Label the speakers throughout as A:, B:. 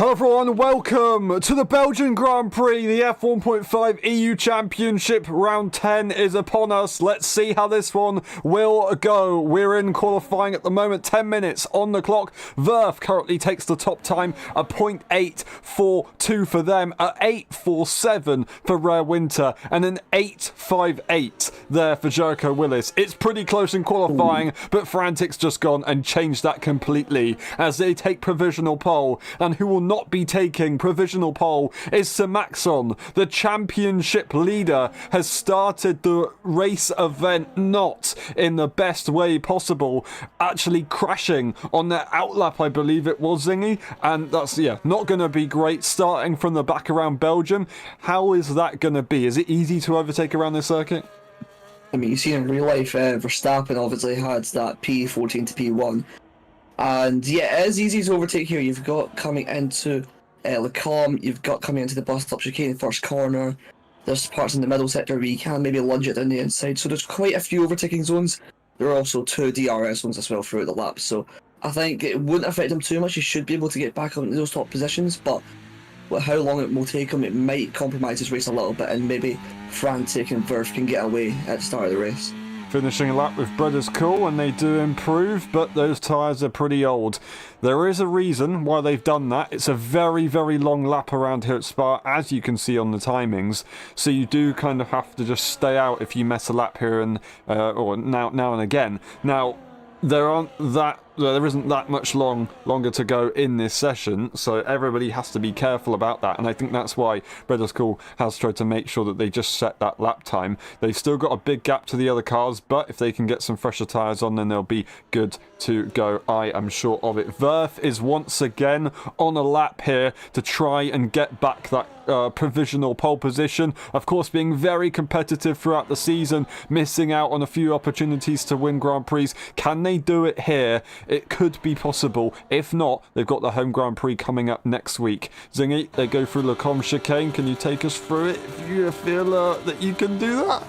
A: Hello everyone, welcome to the Belgian Grand Prix, the F1.5 EU Championship. Round 10 is upon us. Let's see how this one will go. We're in qualifying at the moment, 10 minutes on the clock. Verf currently takes the top time, a 0.842 for them, a 8.47 for Rare Winter, and an 8.58 there for Jericho Willis. It's pretty close in qualifying, but Frantic's just gone and changed that completely as they take provisional pole, and who will not be taking provisional pole is Samaxon. The championship leader has started the race event not in the best way possible, actually crashing on their outlap, I believe it was, Zingy, and that's not going to be great starting from the back around Belgium. How is that going to be? Is it easy to overtake around this circuit?
B: I mean, you see in real life, Verstappen obviously had that P14 to P1. And yeah, it is easy to overtake here. You've got coming into Lecombe, you've got coming into the bus stop chicane, first corner. There's parts in the middle sector where you can maybe lunge it down the inside. So there's quite a few overtaking zones. There are also two DRS zones as well throughout the lap. So I think it wouldn't affect him too much. He should be able to get back up into those top positions. But with how long it will take him, it might compromise his race a little bit. And maybe Frantic and Verf can get away at the start of the race.
A: Finishing a lap with Brothers Cool, and they do improve, but those tyres are pretty old. There is a reason why they've done that. It's a very, very long lap around here at Spa, as you can see on the timings. So you do kind of have to just stay out if you mess a lap here and or now and again. Now, there isn't that much longer to go in this session, so everybody has to be careful about that, and I think that's why Brothers Cool has tried to make sure that they just set that lap time. They've still got a big gap to the other cars, but if they can get some fresher tyres on, then they'll be good to go. I am sure of it. Verf is once again on a lap here to try and get back that provisional pole position. Of course, being very competitive throughout the season, missing out on a few opportunities to win Grand Prix. Can they do it here? It could be possible. If not, they've got the home Grand Prix coming up next week. Zingy, they go through Lecombe chicane. Can you take us through it if you feel that you can do that?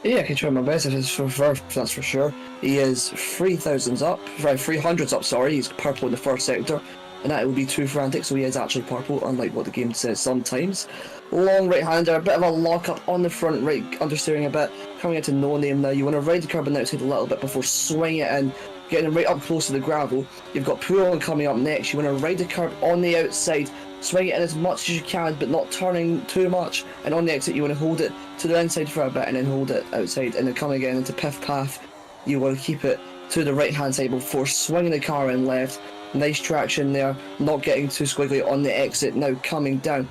B: Yeah, I can try my best if it's for Verf, that's for sure. He is 300s up, sorry. He's purple in the first sector. And that will be too frantic, so he is actually purple, unlike what the game says sometimes. Long right-hander, a bit of a lock-up on the front right, understeering a bit. Coming into no name now, you want to ride the curb on the outside a little bit before swinging it in, getting right up close to the gravel. You've got Puon coming up next, you want to ride the curb on the outside, swing it in as much as you can, but not turning too much. And on the exit, you want to hold it to the inside for a bit, and then hold it outside, and then come again into Piff Path. You want to keep it to the right-hand side before swinging the car in left. Nice traction there, not getting too squiggly on the exit, now coming down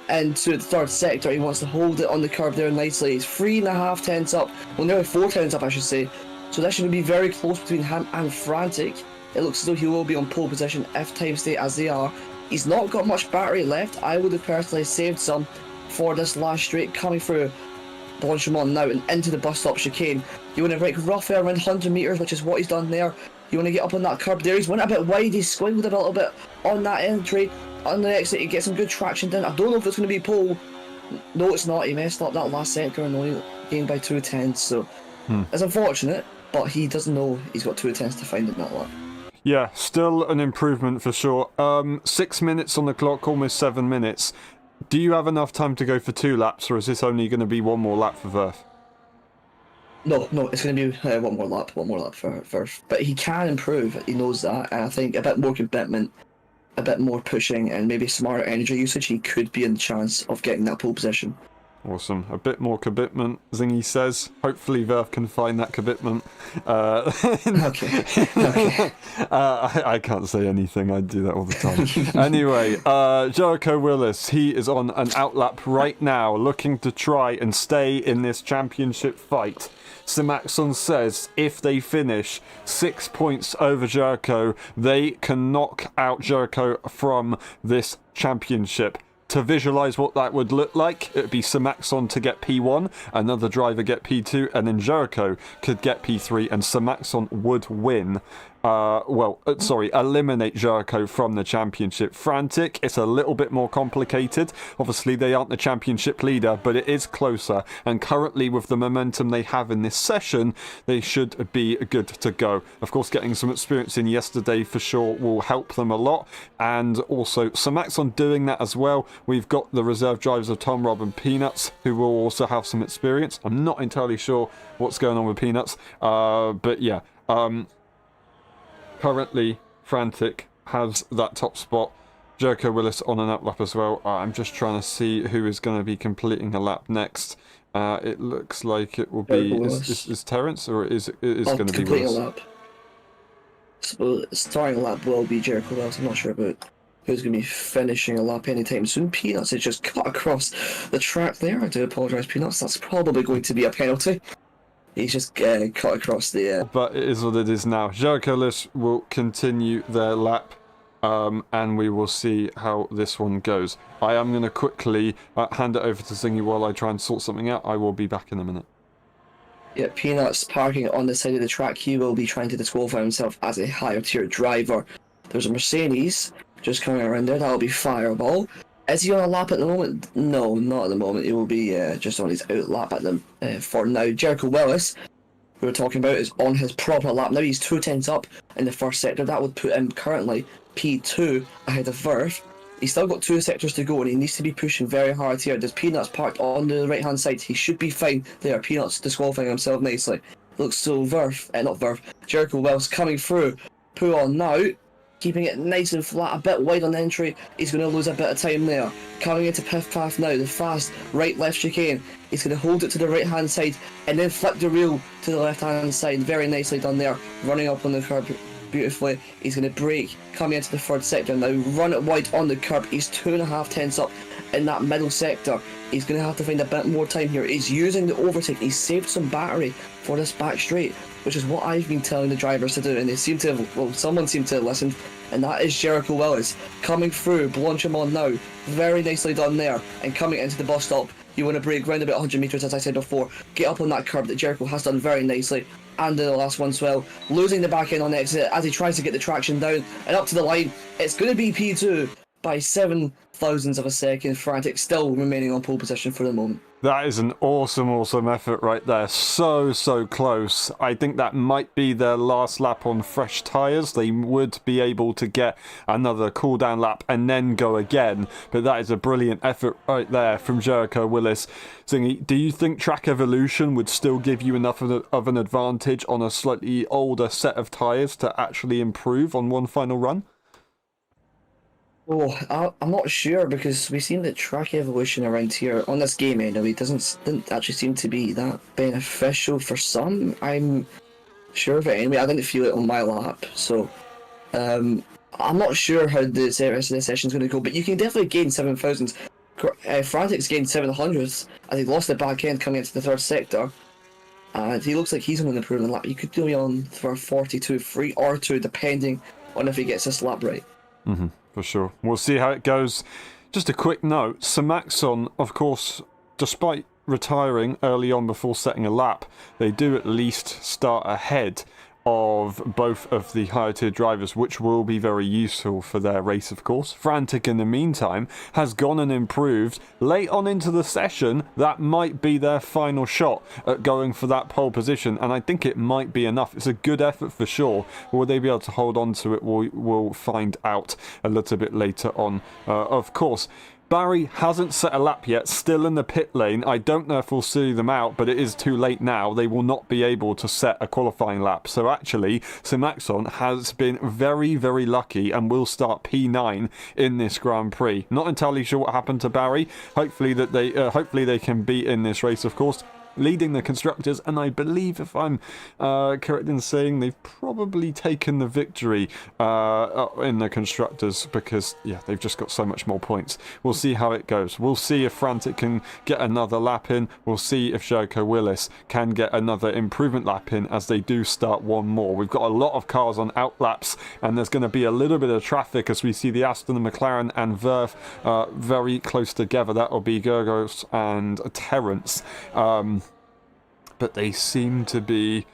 B: into the third sector. He wants to hold it on the curb there nicely. He's 3.5 tenths up, well nearly 4 tenths up I should say, so that should be very close between him and Frantic. It looks as though he will be on pole position if times stay as they are. He's not got much battery left. I would have personally saved some for this last straight coming through Blanchimont now and into the bus stop chicane. You want to break roughly around 100 metres, which is what he's done there. You want to get up on that curb there. He's went a bit wide, he's squiggled a little bit on that entry. On the exit, he gets some good traction down. I don't know if it's going to be pole. No, it's not. He messed up that last sector and only gained by 2 tenths. So it's unfortunate, but he doesn't know he's got 2 tenths to find in that lap.
A: Yeah, still an improvement for sure. 6 minutes on the clock, almost 7 minutes. Do you have enough time to go for 2 laps, or is this only going to be 1 more lap for Verf?
B: No, it's going to be one more lap for Verf. But he can improve, he knows that, and I think a bit more commitment, a bit more pushing, and maybe smarter energy usage, he could be in the chance of getting that pole position.
A: Awesome. A bit more commitment, Zingy says. Hopefully Verf can find that commitment.
B: Okay.
A: I can't say anything. I do that all the time. Anyway, Jericho Willis, he is on an outlap right now, looking to try and stay in this championship fight. Samaxon says if they finish 6 points over Jericho, they can knock out Jericho from this championship. To visualise what that would look like, it would be Samaxon to get P1, another driver get P2, and then Jericho could get P3, and Samaxon would win. eliminate Jericho from the championship. Frantic, it's a little bit more complicated. Obviously, they aren't the championship leader, but it is closer. And currently, with the momentum they have in this session, they should be good to go. Of course, getting some experience in yesterday for sure will help them a lot. And also, Samaxon doing that as well. We've got the reserve drivers of Tom, Rob, and Peanuts, who will also have some experience. I'm not entirely sure what's going on with Peanuts, but yeah. Currently, Frantic has that top spot. Jericho Willis on an lap as well. I'm just trying to see who is going to be completing a lap next. It looks like it will be... Is Terence, or is it going to be Willis?
B: A lap. So, starting a lap will be Jericho Willis. I'm not sure about who's going to be finishing a lap anytime soon. Peanuts has just cut across the track there. I do apologise, Peanuts. That's probably going to be a penalty. He's just cut across the...
A: But it is what it is now. Jericho Willis will continue their lap, and we will see how this one goes. I am going to quickly hand it over to Zingy while I try and sort something out. I will be back in a minute.
B: Yeah, Peanuts parking on the side of the track. He will be trying to disqualify himself as a higher tier driver. There's a Mercedes just coming around there. That'll be Fireball. Is he on a lap at the moment? No, not at the moment. He will be just on his out lap at them for now. Jericho Willis, who we're talking about, is on his proper lap now. He's 2 tenths up in the first sector. That would put him currently P2 ahead of Verve. He's still got 2 sectors to go, and he needs to be pushing very hard here. There's Peanuts parked on the right hand side. He should be fine there. Peanuts disqualifying himself nicely. Looks so Jericho Willis coming through. Pull on now. Keeping it nice and flat, a bit wide on entry. He's going to lose a bit of time there. Coming into pit path now, the fast right-left chicane. He's going to hold it to the right-hand side and then flip the wheel to the left-hand side. Very nicely done there. Running up on the curb beautifully. He's going to brake, coming into the third sector now. Run it wide on the curb. He's 2.5 tenths up in that middle sector. He's going to have to find a bit more time here. He's using the overtake. He's saved some battery for this back straight, which is what I've been telling the drivers to do, and they seem to have, well, someone seemed to have listened, and that is Jericho Willis coming through. Launch him on now. Very nicely done there, and coming into the bus stop. You want to brake round about 100 metres, as I said before. Get up on that curb that Jericho has done very nicely, and the last one as well. Losing the back end on exit as he tries to get the traction down and up to the line. It's going to be P2 by 7 thousandths of a second. Frantic still remaining on pole position for the moment.
A: That is an awesome effort right there. So close. I think that might be their last lap on fresh tyres. They would be able to get another cool down lap and then go again. But that is a brilliant effort right there from Jericho Willis. Zingy, do you think track evolution would still give you enough of an advantage on a slightly older set of tyres to actually improve on one final run?
B: Oh, I'm not sure, because we've seen that track evolution around here, on this game anyway, didn't actually seem to be that beneficial for some. I'm sure of it anyway. I didn't feel it on my lap, so I'm not sure how the rest of the session's going to go, but you can definitely gain 7 thousandths. Frantic's gained 700ths as he lost the back end coming into the third sector, and he looks like he's on an improvement lap. You could be on for 42, 3 or 2, depending on if he gets this lap right.
A: For sure. We'll see how it goes. Just a quick note, Samaxon, of course, despite retiring early on before setting a lap, they do at least start ahead of both of the higher tier drivers, which will be very useful for their race, of course. Frantic, in the meantime, has gone and improved. Late on into the session, that might be their final shot at going for that pole position, and I think it might be enough. It's a good effort for sure. Will they be able to hold on to it? We'll find out a little bit later on, of course. Barry hasn't set a lap yet, still in the pit lane. I don't know if we'll see them out, but it is too late now. They will not be able to set a qualifying lap. So actually, Samaxon has been very lucky and will start P9 in this Grand Prix. Not entirely sure what happened to Barry. Hopefully they can be in this race, of course, leading the constructors, and I believe, if I'm correct in saying, they've probably taken the victory in the constructors, because yeah, they've just got so much more points. We'll see how it goes. We'll see if Frantic can get another lap in. We'll see if Jericho Willis can get another improvement lap in, as they do start one more. We've got a lot of cars on out laps, and there's going to be a little bit of traffic as we see the Aston, the McLaren and Verve very close together. That will be Gergos and Terence. But they seem to be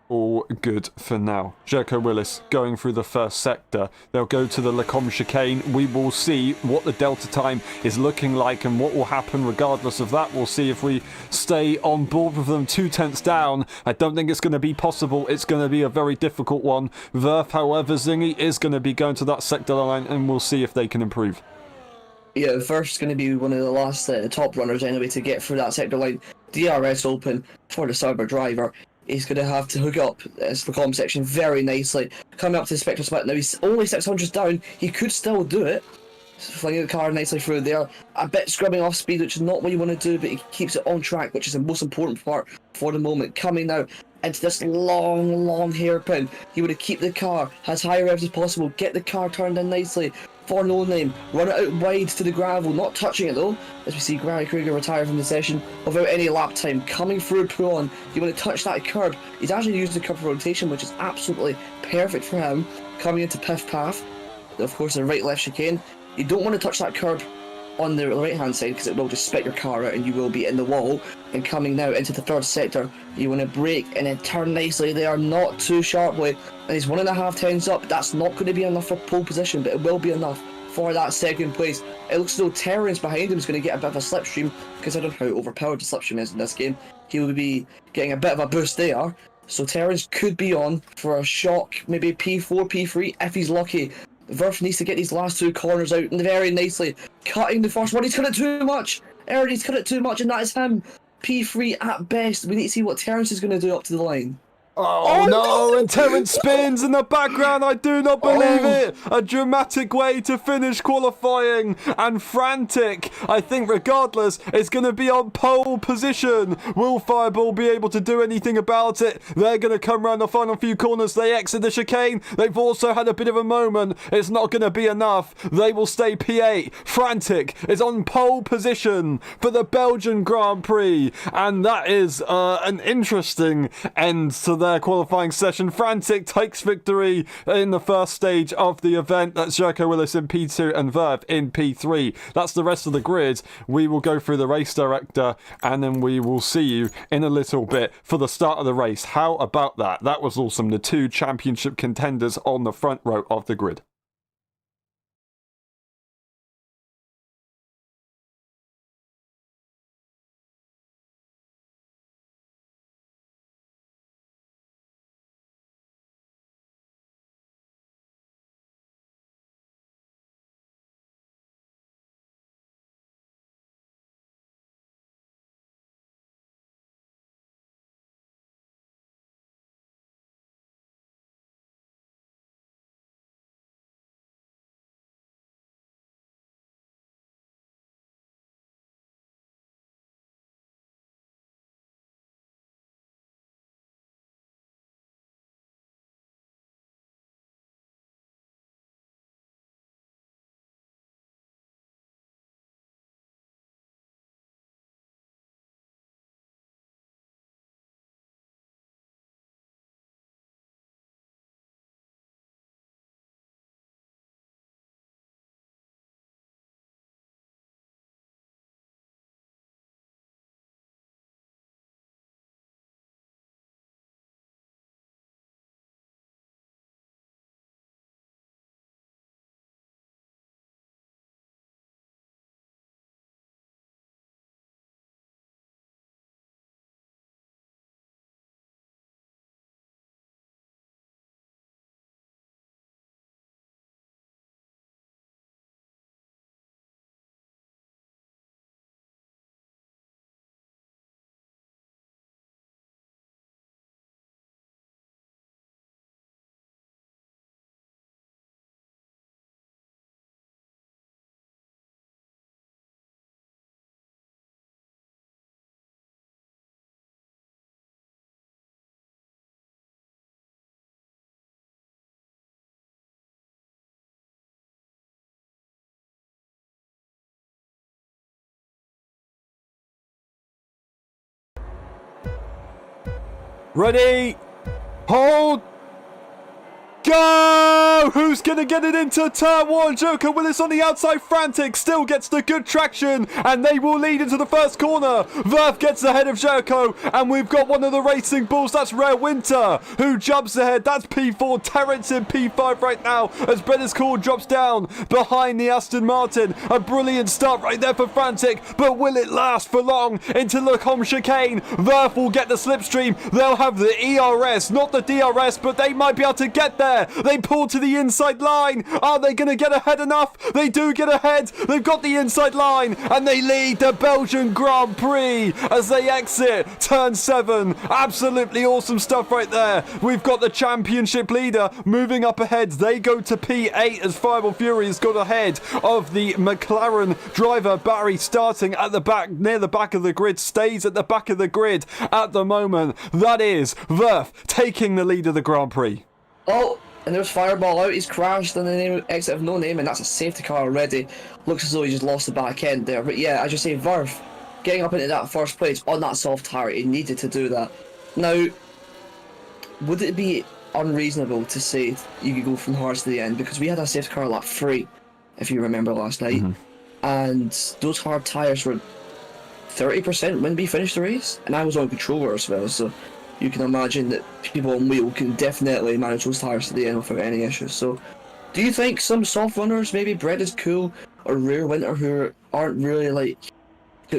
A: all good for now. Jericho Willis going through the first sector. They'll go to the Lecombe chicane. We will see what the delta time is looking like and what will happen regardless of that. We'll see if we stay on board with them 2/10 down. I don't think it's going to be possible. It's going to be a very difficult one. Verf, however, Zingy is going to be going to that sector line, and we'll see if they can improve.
B: Yeah, Verf's going to be one of the last top runners anyway to get through that sector line. DRS open for the Sauber driver. He's going to have to hook up this Lecombe section very nicely. Coming up to the Spectre Split now, he's only 600s down. He could still do it. Flinging the car nicely through there. A bit scrubbing off speed, which is not what you want to do, but he keeps it on track, which is the most important part for the moment. Coming now into this long hairpin. He want to keep the car as high revs as possible. Get the car turned in nicely for No Name. Run it out wide to the gravel, not touching it though, as we see Gary Kruger retire from the session without any lap time. Coming through pull on, you want to touch that curb. He's actually used the curb for rotation, which is absolutely perfect for him. Coming into Piff Path, of course the right left chicane. You don't want to touch that curb on the right hand side because it will just spit your car out and you will be in the wall. And coming now into the third sector, you want to brake and then turn nicely there, not too sharply. And he's 1.5 tenths up. That's not going to be enough for pole position, but it will be enough for that second place. It looks as though Terrence behind him is going to get a bit of a slipstream, considering how overpowered the slipstream is in this game. He will be getting a bit of a boost there. So Terrence could be on for a shock, maybe P4, P3 if he's lucky. Verf needs to get these last two corners out very nicely. Cutting the first one. He's cut it too much. He's cut it too much, and that is him. P3 at best. We need to see what Terrence is going to do up to the line.
A: Oh no, and Terrence spins in the background. I do not believe it. A dramatic way to finish qualifying, and frantic. I think regardless, it's going to be on pole position. Will Fireball be able to do anything about it? They're going to come around the final few corners. They exit the chicane. They've also had a bit of a moment. It's not going to be enough. They will stay P8. Frantic is on pole position for the Belgian Grand Prix, and that is an interesting end to their qualifying session. Frantic takes victory in the first stage of the event. That's Jericho Willis in P2 and Verf in P3. That's the rest of the grid. We will go through the race director and then we will see you in a little bit for the start of the race. How about that? That was awesome. The two championship contenders on the front row of the grid. Ready, hold, go! Who's going to get it into turn 1? Joker Willis on the outside, Frantic still gets the good traction, and they will lead into the first corner. Verf gets ahead of Jericho, and we've got one of the racing bulls, that's Rare Winter, who jumps ahead. That's P4, Terrence in P5 right now, as Brothers Cool drops down behind the Aston Martin. A brilliant start right there for Frantic, but will it last for long into the home chicane? Verf will get the slipstream. They'll have the ERS, not the DRS, but they might be able to get there. They pull to the inside line. Are they going to get ahead enough? They do get ahead. They've got the inside line, and they lead the Belgian Grand Prix as they exit turn 7. Absolutely awesome stuff right there. We've got the championship leader moving up ahead. They go to P8 as Fireball Fury has got ahead of the McLaren driver Barry, starting at the back, near the back of the grid, stays at the back of the grid at the moment. That is Verf taking the lead of the Grand Prix.
B: Oh, and there's Fireball out. He's crashed on the exit of No Name, and that's a safety car already. Looks as though he just lost the back end there. But yeah, as you say, Verf getting up into that first place on that soft tire, he needed to do that. Now, would it be unreasonable to say you could go from hards to the end? Because we had a safety car lap 3, if you remember last night, and those hard tires were 30% when we finished the race, and I was on controller as well, so you can imagine that people on wheel can definitely manage those tires to the end without any issues. So, do you think some soft runners, maybe Bread is Cool or Rare Winter, who aren't really like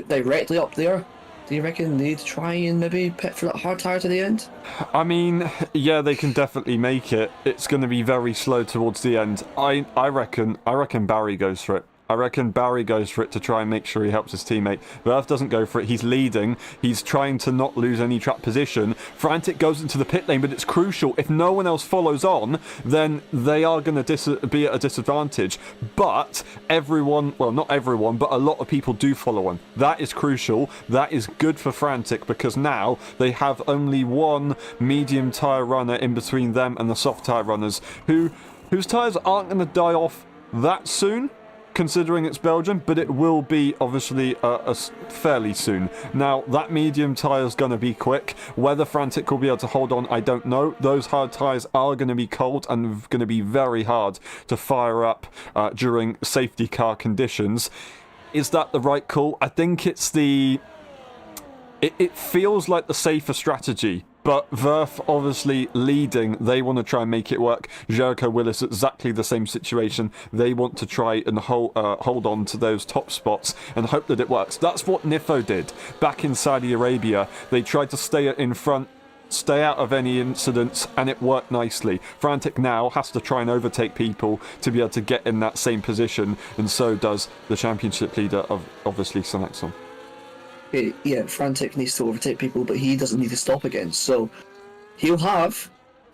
B: directly up there, do you reckon they'd try and maybe pit for that hard tire to the end?
A: I mean, yeah, they can definitely make it. It's going to be very slow towards the end. I reckon Barry goes for it. I reckon Barry goes for it to try and make sure he helps his teammate. Verf doesn't go for it. He's leading. He's trying to not lose any track position. Frantic goes into the pit lane, but it's crucial. If no one else follows on, then they are going to be at a disadvantage. But everyone, well, not everyone, but a lot of people do follow on. That is crucial. That is good for Frantic, because now they have only one medium tyre runner in between them and the soft tyre runners, whose tyres aren't going to die off that soon, considering it's Belgium, but it will be obviously fairly soon. Now, that medium tyre is going to be quick. Whether Frantic will be able to hold on, I don't know. Those hard tyres are going to be cold and going to be very hard to fire up during safety car conditions. Is that the right call? I think it's the... It feels like the safer strategy. But Verf obviously leading, they want to try and make it work. Jericho Willis, exactly the same situation. They want to try and hold on to those top spots and hope that it works. That's what Nifo did back in Saudi Arabia. They tried to stay in front, stay out of any incidents, and it worked nicely. Frantic now has to try and overtake people to be able to get in that same position, and so does the championship leader of obviously Sonexon.
B: Yeah, Frantic needs to overtake people, but he doesn't need to stop again. So he'll have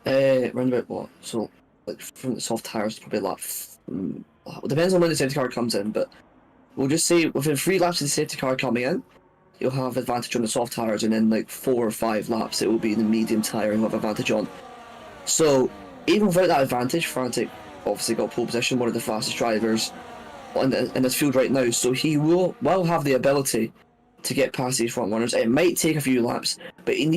B: round about what? So like from the soft tires, probably lap. It depends on when the safety car comes in, but we'll just say within 3 laps of the safety car coming in, you'll have advantage on the soft tires, and then like 4 or 5 laps it will be the medium tire and you'll have advantage on. So even without that advantage, Frantic obviously got pole position, one of the fastest drivers in this field right now. So he will have the ability to get past these front runners. It might take a few laps, but he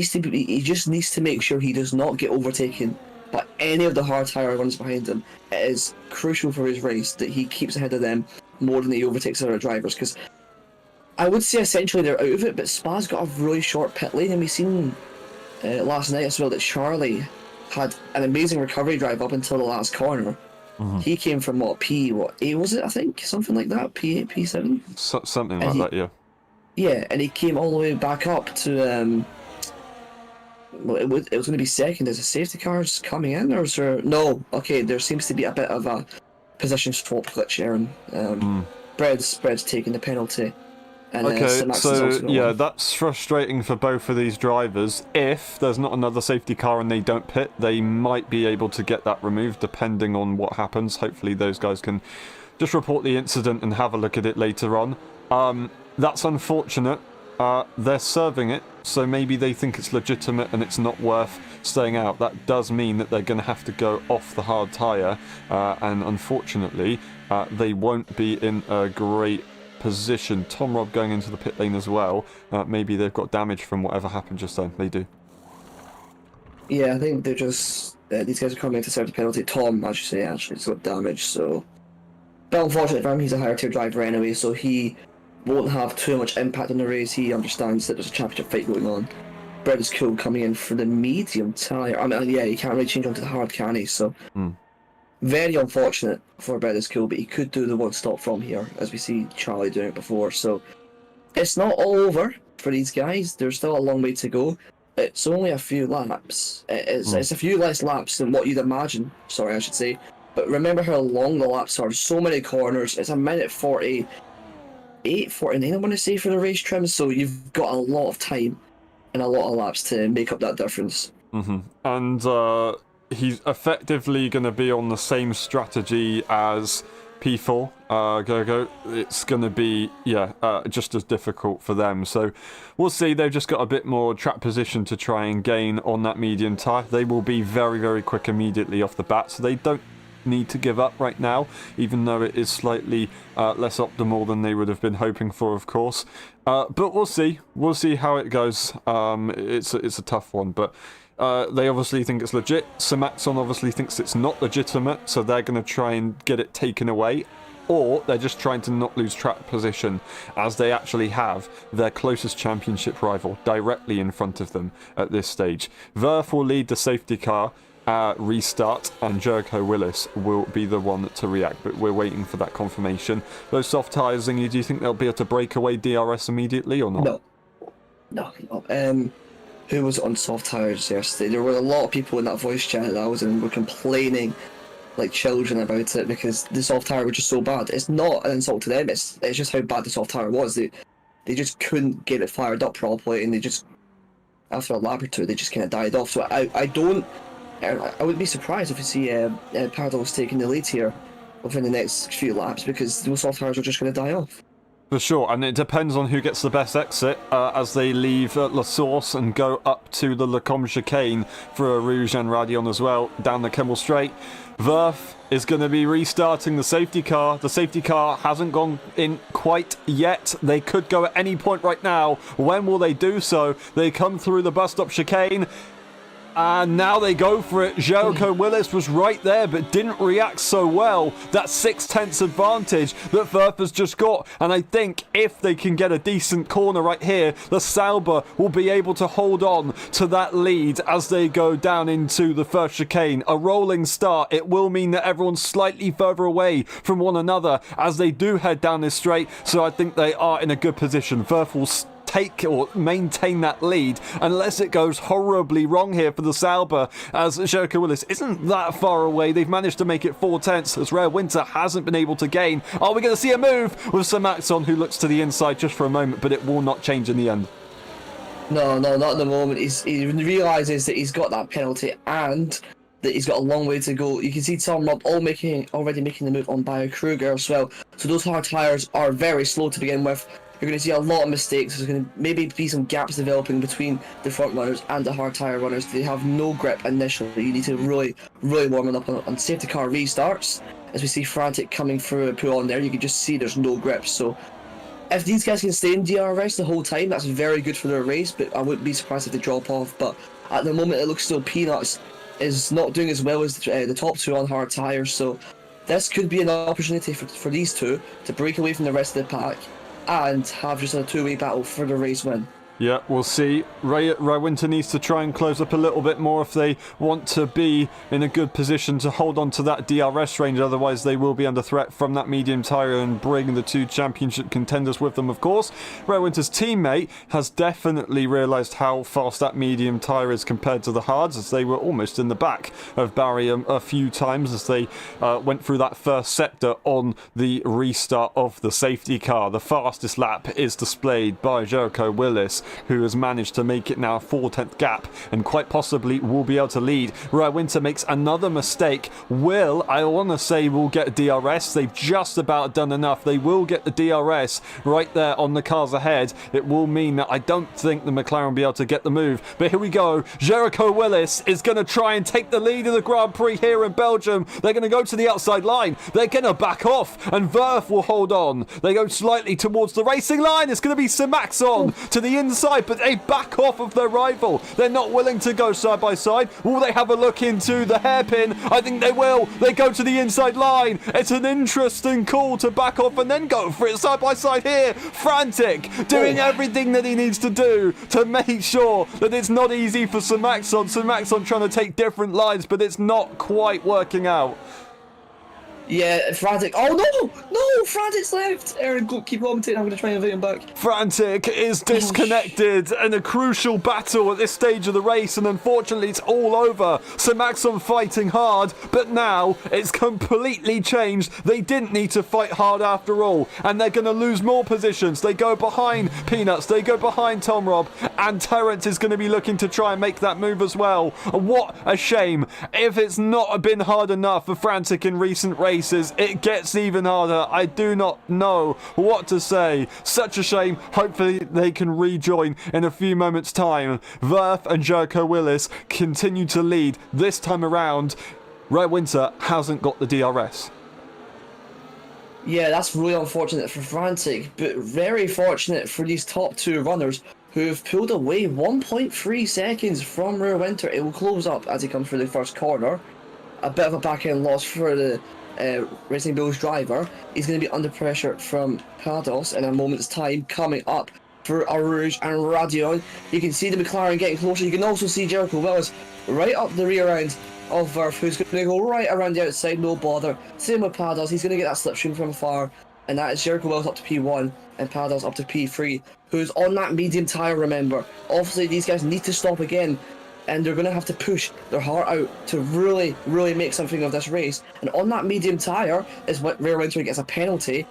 B: just needs to make sure he does not get overtaken by any of the hard tyre runners behind him. It is crucial for his race that he keeps ahead of them more than he overtakes other drivers, because I would say essentially they're out of it, but Spa's got a really short pit lane, and we've seen last night as well that Charlie had an amazing recovery drive up until the last corner. He came from P8 was it, I think? Something like that, P8, P7?
A: Something like that, yeah.
B: Yeah, and he came all the way back up to, well, it was going to be second. Is the safety cars coming in, or is there... No, okay, there seems to be a bit of a position swap glitch there, and Bread's taking the penalty. And,
A: okay, so yeah, that's frustrating for both of these drivers. If there's not another safety car and they don't pit, they might be able to get that removed, depending on what happens. Hopefully those guys can just report the incident and have a look at it later on. That's unfortunate. They're serving it, so maybe they think it's legitimate and it's not worth staying out. That does mean that they're going to have to go off the hard tyre, and unfortunately, they won't be in a great position. Tom Robb going into the pit lane as well. Maybe they've got damage from whatever happened just then. They do.
B: Yeah, I think they're just these guys are coming to serve the penalty. Tom, I should say, actually, got damaged. So, but unfortunately for him, he's a higher tier driver anyway, so he won't have too much impact on the race. He understands that there's a championship fight going on. Brett is cool coming in for the medium tyre. I mean, yeah, he can't really change onto the hard, can he? So, very unfortunate for Brett is cool, but he could do the one stop from here, as we see Charlie doing it before. So, it's not all over for these guys. There's still a long way to go. It's only a few laps. It's a few less laps than what you'd imagine. Sorry, I should say. But remember how long the laps are. So many corners. It's a minute 48, 49, I want to say, for the race trim. So you've got a lot of time and a lot of laps to make up that difference.
A: And he's effectively going to be on the same strategy as P4 Gogo. It's going to be just as difficult for them, so we'll see. They've just got a bit more track position to try and gain on that medium tyre. They will be very, very quick immediately off the bat, so they don't need to give up right now, even though it is slightly less optimal than they would have been hoping for, of course. But we'll see how it goes. It's a tough one, but they obviously think it's legit. Samaxon obviously thinks it's not legitimate, so they're going to try and get it taken away. Or they're just trying to not lose track position, as they actually have their closest championship rival directly in front of them at this stage. Verf will lead the safety car restart, and Jericho Willis will be the one to react, but we're waiting for that confirmation. Those soft tyres, do you think they'll be able to break away DRS immediately or not?
B: No. Who was on soft tyres yesterday? There were a lot of people in that voice chat that I was in were complaining like children about it because the soft tyre were just so bad. It's not an insult to them, it's just how bad the soft tyre was. They just couldn't get it fired up properly, and they just, after a lap or two, they just kind of died off. So I would be surprised if we see Paradox taking the lead here within the next few laps, because those soft tyres are just going to die off.
A: For sure, and it depends on who gets the best exit as they leave La Source and go up to the Lacombe chicane for a Rouge and Radion as well, down the Kemmel Straight. Verf is going to be restarting the safety car. The safety car hasn't gone in quite yet. They could go at any point right now. When will they do so? They come through the bus stop chicane. And now they go for it. Jericho Willis was right there, but didn't react so well. That 6/10 advantage that Verf has just got. And I think if they can get a decent corner right here, the Sauber will be able to hold on to that lead as they go down into the first chicane. A rolling start. It will mean that everyone's slightly further away from one another as they do head down this straight. So I think they are in a good position. Verf will take or maintain that lead unless it goes horribly wrong here for the Sauber, as Jericho Willis isn't that far away. They've managed to make it 4/10 as Rare Winter hasn't been able to gain. Are we going to see a move with Samaxon, who looks to the inside just for a moment, but it will not change in the end?
B: No, not at the moment. He realises that he's got that penalty and that he's got a long way to go. You can see Tom Robb already making the move on Bio Kruger as well. So those hard tyres are very slow to begin with. You're going to see a lot of mistakes. There's going to maybe be some gaps developing between the front runners and the hard tyre runners. They have no grip initially. You need to really warm it up on safety car restarts. As we see Frantic coming through a pull on there, you can just see there's no grip. So if these guys can stay in DRS the whole time, that's very good for their race, but I wouldn't be surprised if they drop off. But at the moment, it looks still Peanuts is not doing as well as the top two on hard tyres. So this could be an opportunity for these two to break away from the rest of the pack and have just a two-way battle for the race win.
A: Yeah, we'll see. Ray Winter needs to try and close up a little bit more if they want to be in a good position to hold on to that DRS range. Otherwise, they will be under threat from that medium tyre and bring the two championship contenders with them, of course. Ray Winter's teammate has definitely realised how fast that medium tyre is compared to the hards, as they were almost in the back of Barry a few times as they went through that first sector on the restart of the safety car. The fastest lap is displayed by Jericho Willis, who has managed to make it now a 4/10 gap and quite possibly will be able to lead. Rare Winter makes another mistake. I want to say will get DRS. They've just about done enough. They will get the DRS right there on the cars ahead. It will mean that I don't think the McLaren will be able to get the move. But here we go. Jericho Willis is going to try and take the lead in the Grand Prix here in Belgium. They're going to go to the outside line. They're going to back off and Verf will hold on. They go slightly towards the racing line. It's going to be Samaxon to the inside inside, but they back off of their rival. They're not willing to go side by side. Will they have a look into the hairpin? I think they will. They go to the inside line. It's an interesting call to back off and then go for it side by side here. Frantic, doing everything that he needs to do to make sure that it's not easy for Sir Maxon. Sir Maxon trying to take different lines, but it's not quite working out.
B: Yeah, Frantic. Oh no, Frantic's left. Aaron, go, keep commentating. I'm going to try and invite him back.
A: Frantic is disconnected in a crucial battle at this stage of the race, and unfortunately it's all over. Sir Maxon fighting hard, but now it's completely changed. They didn't need to fight hard after all, and they're going to lose more positions. They go behind Peanuts, they go behind Tom Rob, and Terence is going to be looking to try and make that move as well. What a shame. If it's not been hard enough for Frantic in recent races, it gets even harder. I do not know what to say. Such a shame. Hopefully they can rejoin in a few moments' time. Verf and Jericho Willis continue to lead. This time around, Rare Winter hasn't got the DRS.
B: Yeah, that's really unfortunate for Frantic, but very fortunate for these top two runners who have pulled away 1.3 seconds from Rare Winter. It will close up as he comes through the first corner. A bit of a back-end loss for the Racing Bulls driver. He's going to be under pressure from Pados in a moment's time coming up for Arouge and Radion. You can see the McLaren getting closer. You can also see Jericho Willis right up the rear end of Verf, who's going to go right around the outside, no bother. Same with Pados. He's going to get that slipstream from afar, and that is Jericho Willis up to P1 and Pados up to P3, who's on that medium tyre, remember. Obviously these guys need to stop again, and they're going to have to push their heart out to really, really make something of this race. And on that medium tyre is what Rare Winter gets a penalty.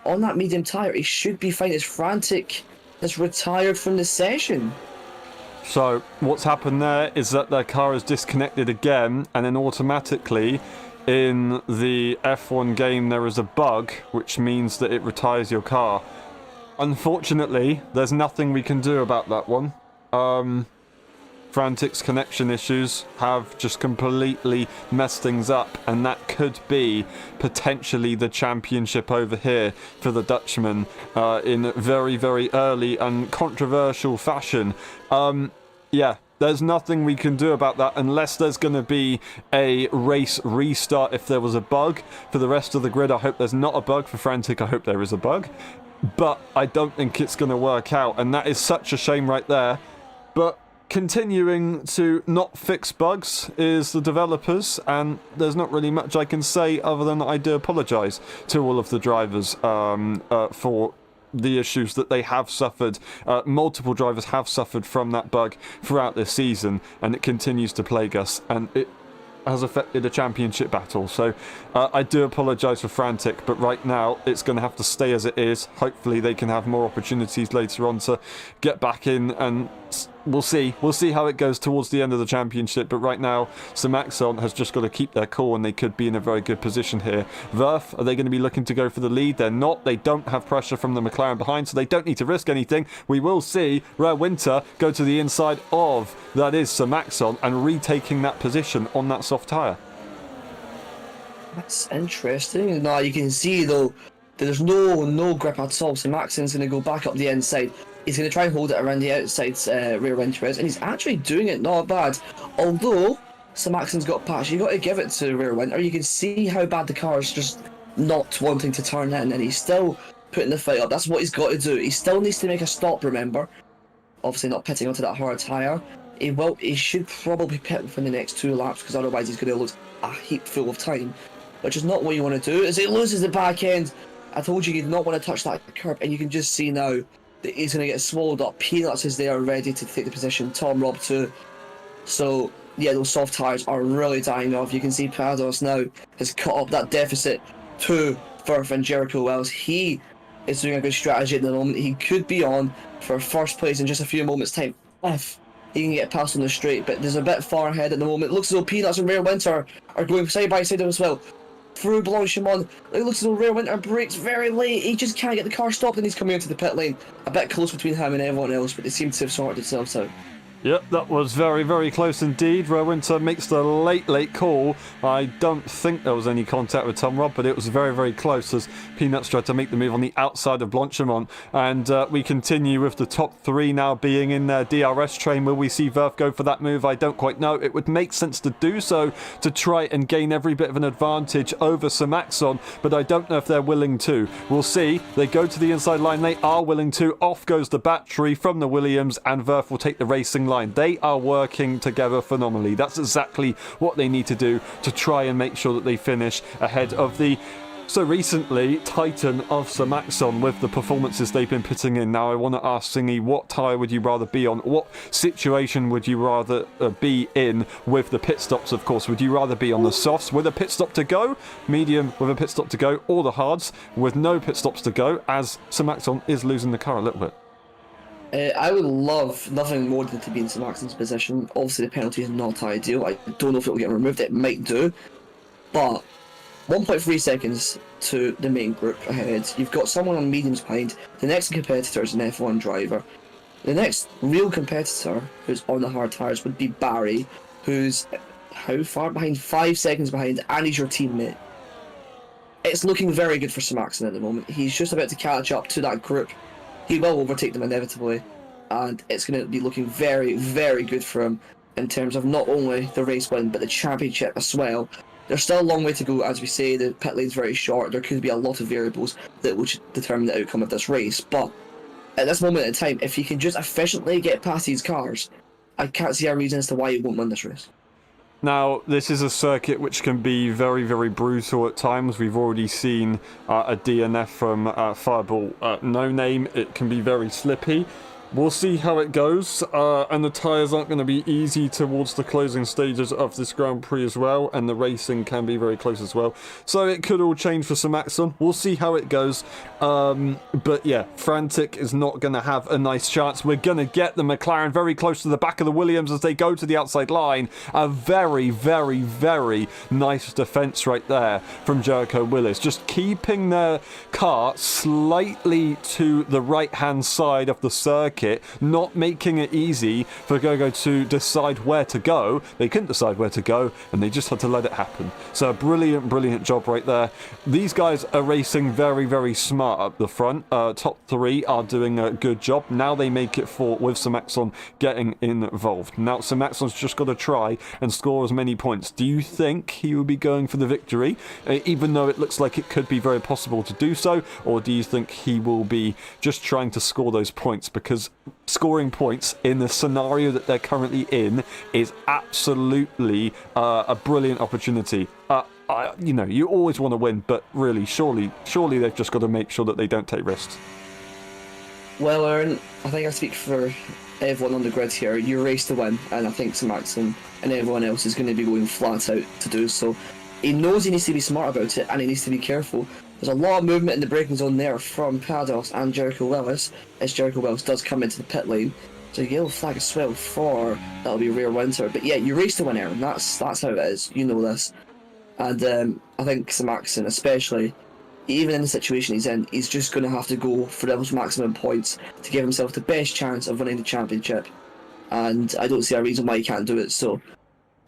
B: On that medium tyre, he should be fine. As Frantic has retired from the session.
A: So what's happened there is that their car is disconnected again, and then automatically in the F1 game there is a bug which means that it retires your car. Unfortunately, there's nothing we can do about that one. Frantic's connection issues have just completely messed things up, and that could be potentially the championship over here for the Dutchman in very, very early and controversial fashion. Yeah, there's nothing we can do about that unless there's going to be a race restart if there was a bug. For the rest of the grid, I hope there's not a bug. For Frantic, I hope there is a bug. But I don't think it's going to work out, and that is such a shame right there. But continuing to not fix bugs is the developers, and there's not really much I can say other than I do apologise to all of the drivers for the issues that they have suffered. Multiple drivers have suffered from that bug throughout this season, and it continues to plague us, and it has affected the championship battle. So I do apologise for Frantic, but right now it's going to have to stay as it is. Hopefully they can have more opportunities later on to get back in, and we'll see how it goes towards the end of the championship. But right now Sir Maxon has just got to keep their cool, and they could be in a very good position here. Verf, are they going to be looking to go for the lead? They're not. They don't have pressure from the McLaren behind, so they don't need to risk anything. We will see Rare Winter go to the inside of, that is Sir Maxon, and retaking that position on that soft tyre.
B: That's interesting. Now you can see though that there's no grip at all. So Maxon's going to go back up the inside. He's going to try and hold it around the outside Rare Winter is, and he's actually doing it not bad. Although Sir Maxon's got patch, you got to give it to Rare Winter. You can see how bad the car is just not wanting to turn in, and he's still putting the fight up. That's what he's got to do. He still needs to make a stop, remember. Obviously not pitting onto that hard tyre. He should probably pit within the next 2 laps, because otherwise he's going to lose a heap full of time, which is not what you want to do. As he loses the back end, I told you not want to touch that curb, and you can just see now that he's going to get swallowed up. Peanuts is there ready to take the position. Tom Rob too. So yeah, those soft tyres are really dying off. You can see Pados now has cut up that deficit to Verf and Jericho Wells. He is doing a good strategy at the moment. He could be on for first place in just a few moments' time if he can get past on the straight, but there's a bit far ahead at the moment. It looks as though Peanuts and Rare Winter are going side by side as well. Through Blanchimont, it looks as though Rare Winter breaks very late. He just can't get the car stopped, and he's coming into the pit lane. A bit close between him and everyone else, but they seem to have sorted themselves out.
A: Yep, that was very, very close indeed. Winter makes the late call. I don't think there was any contact with Tom Robb, but it was very, very close as Peanuts tried to make the move on the outside of Blanchimont. And we continue with the top three now being in their DRS train. Will we see Verf go for that move? I don't quite know. It would make sense to do so to try and gain every bit of an advantage over Samaxon, but I don't know if they're willing to. We'll see. They go to the inside line. They are willing to. Off goes the battery from the Williams, and Verf will take the racing line. They are working together phenomenally. That's exactly what they need to do to try and make sure that they finish ahead of the so recently Titan of Samaxon with the performances they've been putting in. Now I want to ask Singy, what tyre would you rather be on? What situation would you rather be in with the pit stops, of course? Would you rather be on the softs with a pit stop to go, medium with a pit stop to go, or the hards with no pit stops to go, as Samaxon is losing the car a little bit?
B: I would love nothing more than to be in Samaxon's position. Obviously, the penalty is not ideal. I don't know if it will get removed. It might do. But 1.3 seconds to the main group ahead. You've got someone on mediums behind. The next competitor is an F1 driver. The next real competitor who's on the hard tyres would be Barry, who's how far behind? 5 seconds behind, and he's your teammate. It's looking very good for Samaxon at the moment. He's just about to catch up to that group. He will overtake them inevitably, and it's going to be looking very, very good for him in terms of not only the race win, but the championship as well. There's still a long way to go, as we say. The pit lane's very short. There could be a lot of variables that will determine the outcome of this race, but at this moment in time, if he can just efficiently get past these cars, I can't see a reason as to why he won't win this race.
A: Now, this is a circuit which can be very, very brutal at times. We've already seen a DNF from Fireball No Name. It can be very slippy. We'll see how it goes, and the tyres aren't going to be easy towards the closing stages of this Grand Prix as well, and the racing can be very close as well. So it could all change for Samaxon. We'll see how it goes. But yeah, Frantic is not going to have a nice chance. We're going to get the McLaren very close to the back of the Williams as they go to the outside line. A very, very, very nice defence right there from Jericho Willis. Just keeping their car slightly to the right-hand side of the circuit, not making it easy for Gogo to decide where to go. They couldn't decide where to go, and they just had to let it happen. So a brilliant, brilliant job right there. These guys are racing very, very smart up the front. Top three are doing a good job. Now they make it for with Samaxon getting involved. Now Samaxon's just got to try and score as many points. Do you think he will be going for the victory, even though it looks like it could be very possible to do so, or do you think he will be just trying to score those points? Because scoring points in the scenario that they're currently in is absolutely a brilliant opportunity. You know, you always want to win, but really, surely they've just got to make sure that they don't take risks.
B: Well, Aaron, I think I speak for everyone on the grid here. You race to win, and I think Samaxon and everyone else is going to be going flat out to do so. He knows he needs to be smart about it, and he needs to be careful. There's a lot of movement in the braking zone there from Pados and Jericho Willis, as Jericho Willis does come into the pit lane. So yellow flag as well for that'll be Rare Winter. But yeah, you race to win, Aaron. That's how it is. You know this. And I think Samaxon, especially, even in the situation he's in, he's just going to have to go for those maximum points to give himself the best chance of winning the championship. And I don't see a reason why he can't do it. So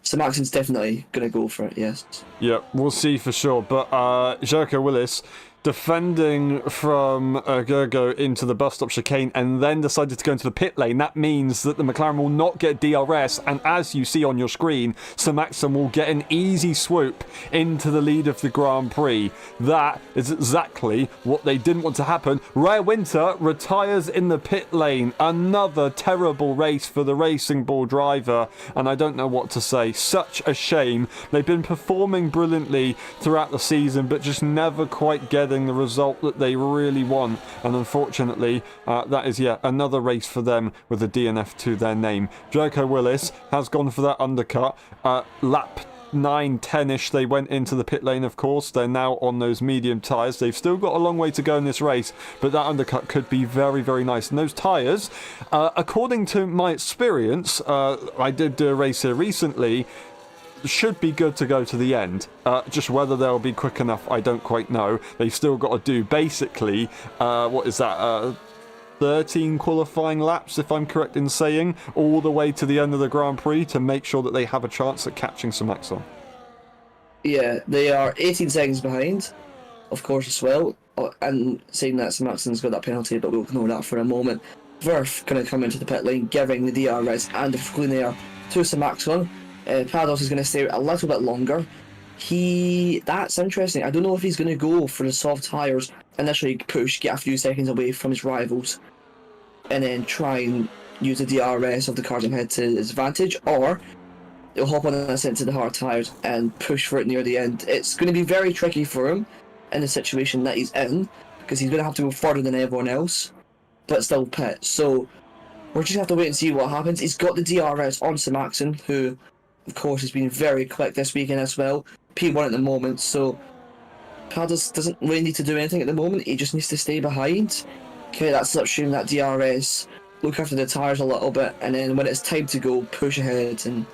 B: Samaxon's definitely going to go for it, yes.
A: Yeah, we'll see for sure. But Jericho Willis defending from Gergo into the bus stop chicane and then decided to go into the pit lane. That means that the McLaren will not get DRS, and as you see on your screen, Samaxon will get an easy swoop into the lead of the Grand Prix. That is exactly what they didn't want to happen. Rare Winter retires in the pit lane. Another terrible race for the Racing Ball driver, and I don't know what to say. Such a shame. They've been performing brilliantly throughout the season, but just never quite getting the result that they really want, and unfortunately that is yet another race for them with a DNF to their name. Jericho Willis has gone for that undercut. Lap 9-10ish they went into the pit lane, of course. They're now on those medium tyres. They've still got a long way to go in this race, but that undercut could be very, very nice. And those tyres, according to my experience, I did do a race here recently, should be good to go to the end. Just whether they'll be quick enough, I don't quite know. They've still got to do basically, what is that? 13 qualifying laps, if I'm correct in saying, all the way to the end of the Grand Prix to make sure that they have a chance at catching some Exxon.
B: Yeah, they are 18 seconds behind, of course, as well. And saying that Maxon's got that penalty, but we'll ignore that for a moment. Verf going to come into the pit lane, giving the DRS and the clean air to Maxon. Pados is going to stay a little bit longer. That's interesting. I don't know if he's going to go for the soft tyres, initially push, get a few seconds away from his rivals, and then try and use the DRS of the cars ahead to his advantage, or he'll hop on this into the hard tyres and push for it near the end. It's going to be very tricky for him in the situation that he's in, because he's going to have to go further than everyone else, but still pit. So we'll just have to wait and see what happens. He's got the DRS on Maxon, who, of course, has been very quick this weekend as well. P1 at the moment, so Paddles doesn't really need to do anything at the moment. He just needs to stay behind. Okay, that slipstream, that DRS, look after the tyres a little bit, and then when it's time to go, push ahead and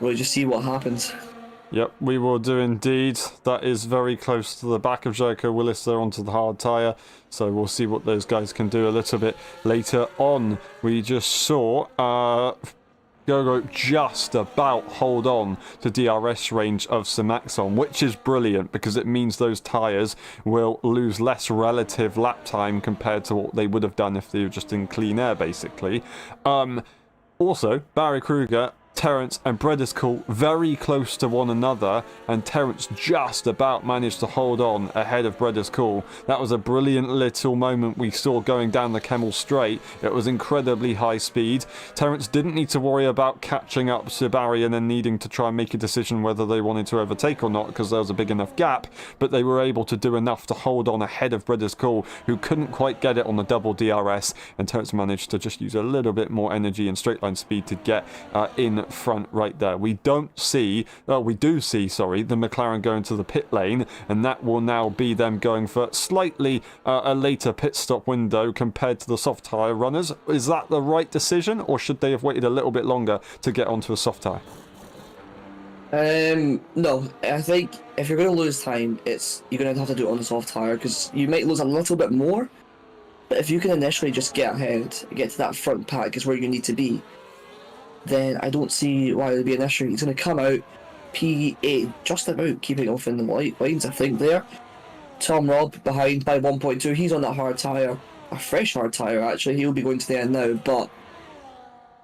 B: really just see what happens.
A: Yep, we will do indeed. That is very close to the back of Jericho Willis there onto the hard tyre. So we'll see what those guys can do a little bit later on. We just saw Gogo just about hold on to DRS range of Maxon, which is brilliant because it means those tyres will lose less relative lap time compared to what they would have done if they were just in clean air, basically. Also, Barry Kruger, Terence and Bredescool very close to one another, and Terence just about managed to hold on ahead of Bredescool. That was a brilliant little moment we saw going down the Kemmel Straight. It was incredibly high speed. Terence didn't need to worry about catching up to Barry and then needing to try and make a decision whether they wanted to overtake or not because there was a big enough gap, but they were able to do enough to hold on ahead of Bredescool, who couldn't quite get it on the double DRS, and Terence managed to just use a little bit more energy and straight line speed to get in front right there. We do see, the McLaren going to the pit lane, and that will now be them going for slightly a later pit stop window compared to the soft tyre runners. Is that the right decision, or should they have waited a little bit longer to get onto a soft tyre?
B: No, I think if you're going to lose time, you're going to have to do it on the soft tyre, because you might lose a little bit more, but if you can initially just get ahead, get to that front pack is where you need to be, then I don't see why there'd be an issue. He's going to come out P8, just about keeping off in the white lines, I think, there. Tom Robb behind by 1.2. He's on that hard tyre, a fresh hard tyre, actually. He'll be going to the end now, but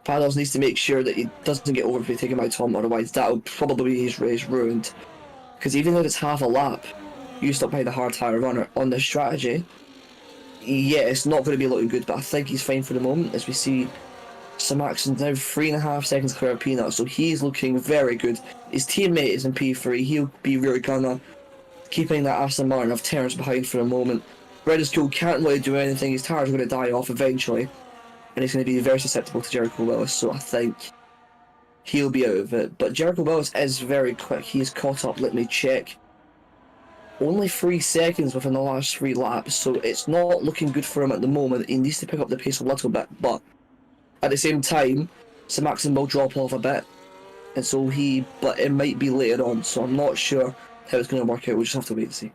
B: Paddles needs to make sure that he doesn't get overtaken by Tom, otherwise that'll probably be his race ruined. Because even if it's half a lap, you stop behind the hard tyre runner on this strategy, yeah, it's not going to be looking good, but I think he's fine for the moment, as we see Maxon's now 3.5 seconds clear of Peanut, so he's looking very good. His teammate is in P3, he'll be really gonna keeping that Aston Martin of Terence behind for a moment. Bredescool can't really do anything, his tyres are going to die off eventually, and he's going to be very susceptible to Jericho Willis, so I think he'll be out of it. But Jericho Willis is very quick, he's caught up, let me check. Only 3 seconds within the last 3 laps, so it's not looking good for him at the moment. He needs to pick up the pace a little bit, but at the same time, Maxon will drop off a bit, and so but it might be later on, so I'm not sure how it's going to work out. We'll just have to wait and see.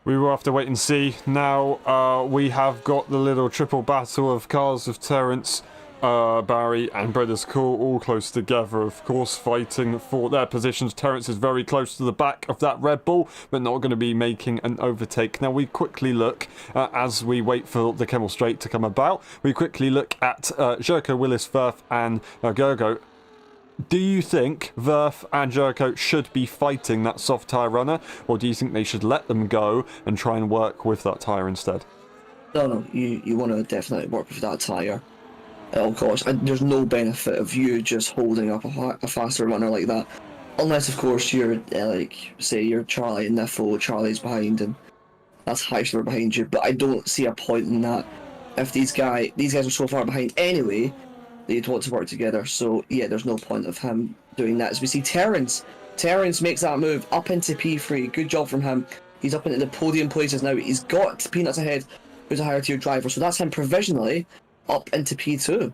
A: We will have to wait and see. Now, we have got the little triple battle of cars of Terence, Barry and Bredescool all close together, of course, fighting for their positions. Terence is very close to the back of that Red Bull, but not going to be making an overtake. Now, we quickly look, as we wait for the Kemmel Straight to come about, we quickly look at Jericho Willis, Verf and Gergo. Do you think Verf and Jericho should be fighting that soft tyre runner, or do you think they should let them go and try and work with that tyre instead?
B: No, you want to definitely work with that tyre. Of course, and there's no benefit of you just holding up a faster runner like that, unless of course you're say you're Charlie and Niffo, Charlie's behind and that's Heisler behind you, but I don't see a point in that if these guys are so far behind anyway, they'd want to work together. So yeah, there's no point of him doing that. As we see Terence makes that move up into P3, good job from him. He's up into the podium places now. He's got Peanuts ahead, who's a higher tier driver, so that's him provisionally up into P2.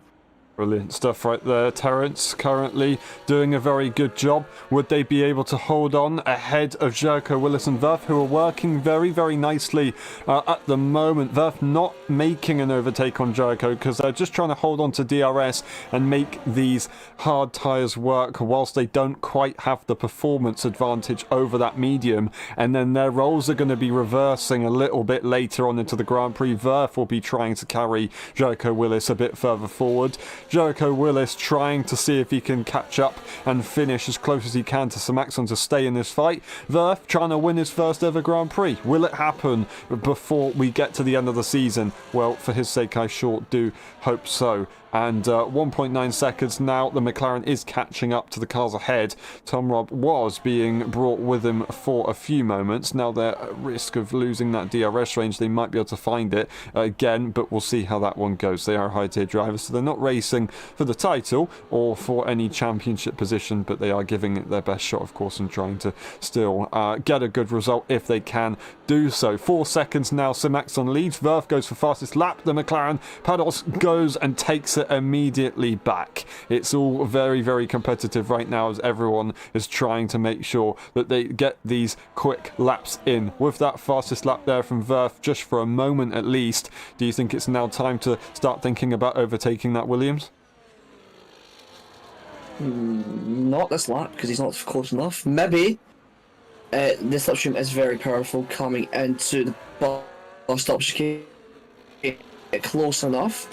A: Brilliant stuff right there. Terence currently doing a very good job. Would they be able to hold on ahead of Jericho Willis and Verf, who are working very, very nicely at the moment? Verf not making an overtake on Jericho because they're just trying to hold on to DRS and make these hard tyres work whilst they don't quite have the performance advantage over that medium. And then their roles are going to be reversing a little bit later on into the Grand Prix. Verf will be trying to carry Jericho Willis a bit further forward. Jericho Willis trying to see if he can catch up and finish as close as he can to Samaxon to stay in this fight. Verf trying to win his first ever Grand Prix. Will it happen before we get to the end of the season? Well, for his sake, I sure do hope so. And 1.9 seconds now, the McLaren is catching up to the cars ahead. Tom Robb was being brought with him for a few moments. Now they're at risk of losing that DRS range. They might be able to find it again, but we'll see how that one goes. They are high-tier drivers, so they're not racing for the title or for any championship position, but they are giving it their best shot, of course, and trying to still get a good result if they can do so. 4 seconds now, Samaxon leads. Verf goes for fastest lap. The McLaren Pados goes and takes it immediately back. It's all very, very competitive right now as everyone is trying to make sure that they get these quick laps in. With that fastest lap there from Verf, just for a moment at least, do you think it's now time to start thinking about overtaking that Williams?
B: Not this lap, because he's not close enough. Maybe. This slipstream is very powerful coming into the bus stop. Just get close enough.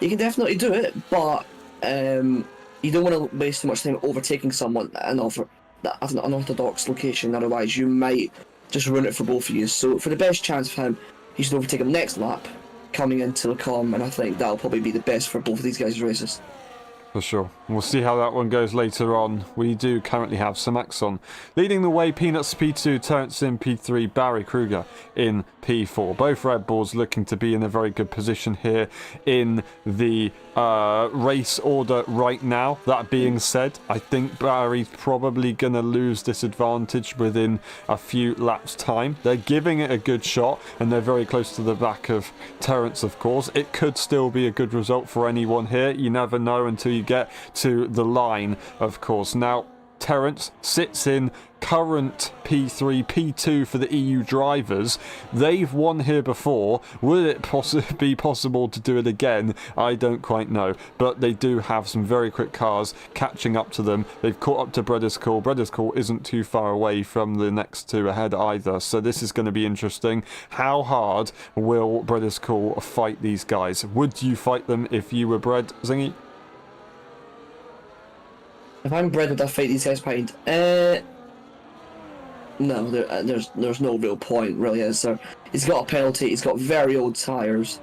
B: You can definitely do it, but you don't want to waste too much time overtaking someone at an unorthodox location, otherwise you might just ruin it for both of you. So for the best chance for him, he should overtake him next lap, coming into the column, and I think that'll probably be the best for both of these guys' races.
A: For sure. We'll see how that one goes later on. We do currently have Samaxon leading the way, Peanuts P2, Terence in P3, Barry Kruger in P4. Both Red Bulls looking to be in a very good position here in the race order right now. That being said, I think Barry's probably going to lose this advantage within a few laps' time. They're giving it a good shot, and they're very close to the back of Terence, of course. It could still be a good result for anyone here. You never know until you get to the line, of course. Now, Terence sits in current P3, P2 for the EU drivers. They've won here before. Will it be possible to do it again? I don't quite know. But they do have some very quick cars catching up to them. They've caught up to Bredescool. Bredescool isn't too far away from the next two ahead either. So this is going to be interesting. How hard will Bredescool fight these guys? Would you fight them if you were Bred, Zingy?
B: If I'm Bred, would I fight these guys behind? No, there's no real point, really, is there? He's got a penalty, he's got very old tyres,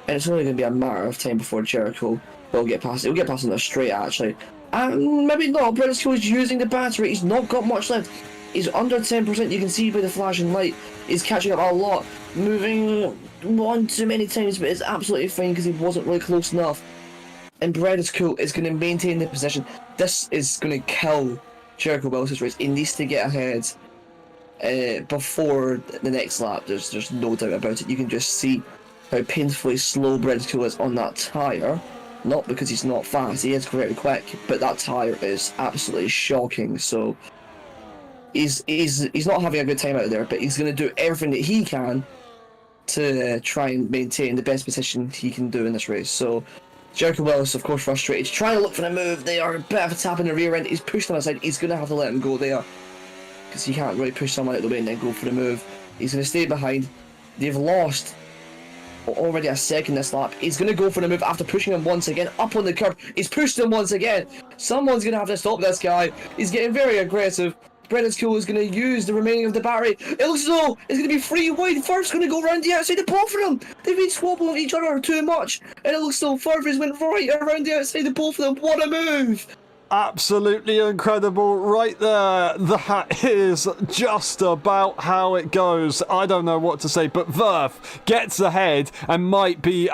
B: and it's only going to be a matter of time before Jericho will get past it. He'll get past on the straight, actually. And maybe not, Bredescool is using the battery, he's not got much left. He's under 10%, you can see by the flashing light. He's catching up a lot, moving one too many times, but it's absolutely fine because he wasn't really close enough. And Bredescool is going to maintain the position. This is going to kill Jericho Willis' race. He needs to get ahead before the next lap. There's no doubt about it. You can just see how painfully slow Bredescool is on that tyre. Not because he's not fast, he is very quick, but that tyre is absolutely shocking. So he's not having a good time out there, but he's going to do everything that he can to try and maintain the best position he can do in this race. So Jericho Willis, of course, frustrated. He's trying to look for the move. They are a bit of a tap in the rear end. He's pushed on the side. He's going to have to let him go there, because he can't really push someone out of the way and then go for the move. He's going to stay behind. They've lost already a second this lap. He's going to go for the move after pushing him once again up on the curb. He's pushed him once again. Someone's going to have to stop this guy. He's getting very aggressive. Bredescool is going to use the remaining of the battery. It looks as though it's going to be free wide. Firth's going to go around the outside of both of them. They've been swapping each other too much, and it looks as though Firth has went right around the outside of both of them. What a move!
A: Absolutely incredible right there. That is just about how it goes. I don't know what to say, but Verf gets ahead and might be,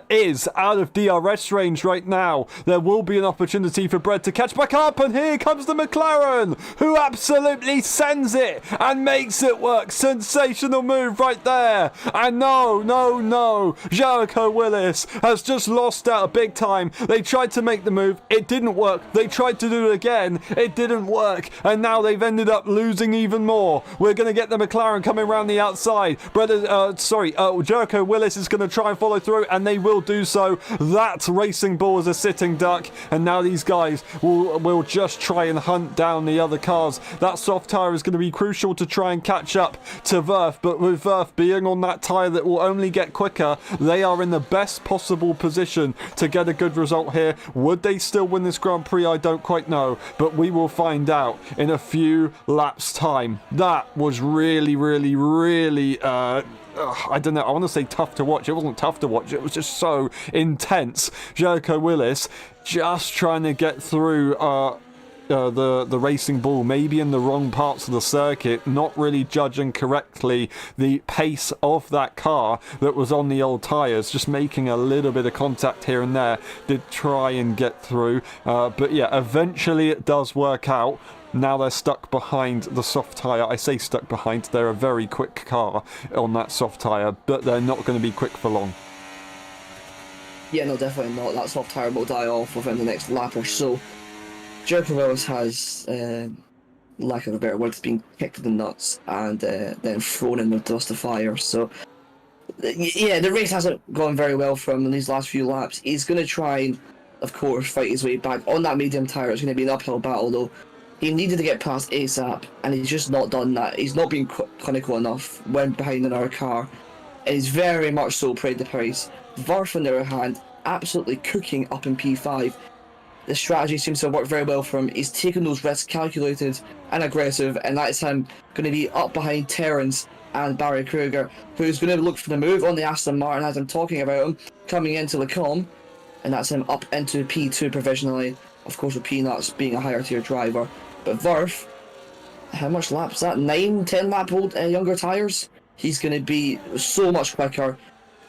A: is out of DRS range right now. There will be an opportunity for Brett to catch back up, and here comes the McLaren, who absolutely sends it and makes it work. Sensational move right there. And no, Jericho Willis has just lost out big time. They tried to make the move, it didn't work. They tried to do it again, it didn't work, and now they've ended up losing even more. We're going to get the McLaren coming around the outside. Jericho Willis is going to try and follow through, and they will do so. That Racing Bull is a sitting duck, and now these guys will just try and hunt down the other cars. That soft tyre is going to be crucial to try and catch up to Verf, but with Verf being on that tyre that will only get quicker, they are in the best possible position to get a good result here. Would they still win this Grand Prix? I don't quite know, but we will find out in a few laps time. That was really I don't know, I want to say tough to watch. It wasn't tough to watch, it was just so intense. Jericho Willis just trying to get through the Racing Bull, maybe in the wrong parts of the circuit, not really judging correctly the pace of that car that was on the old tyres, just making a little bit of contact here and there, did try and get through, but yeah, eventually it does work out. Now they're stuck behind the soft tyre. I say stuck behind, they're a very quick car on that soft tyre, but they're not going to be quick for long.
B: Yeah, no, definitely not. That soft tyre will die off within the next lap or so. Jericho Willis has, lack of a better word, been kicked in the nuts and then thrown in the dust of fire. So, yeah, the race hasn't gone very well for him in these last few laps. He's going to try and, of course, fight his way back. On that medium tyre, it's going to be an uphill battle, though. He needed to get past ASAP, and he's just not done that. He's not been clinical enough, went behind another car, and he's very much so paid the price. Varf, on the other hand, absolutely cooking up in P5. The strategy seems to work very well for him. He's taken those risks, calculated and aggressive, and that's him going to be up behind Terence and Barry Kruger, who's going to look for the move on the Aston Martin as I'm talking about him, coming into the com, and that's him up into P2 provisionally, of course with Peanuts being a higher tier driver. But Verf, how much laps is that? 9-10 lap old younger tyres? He's going to be so much quicker,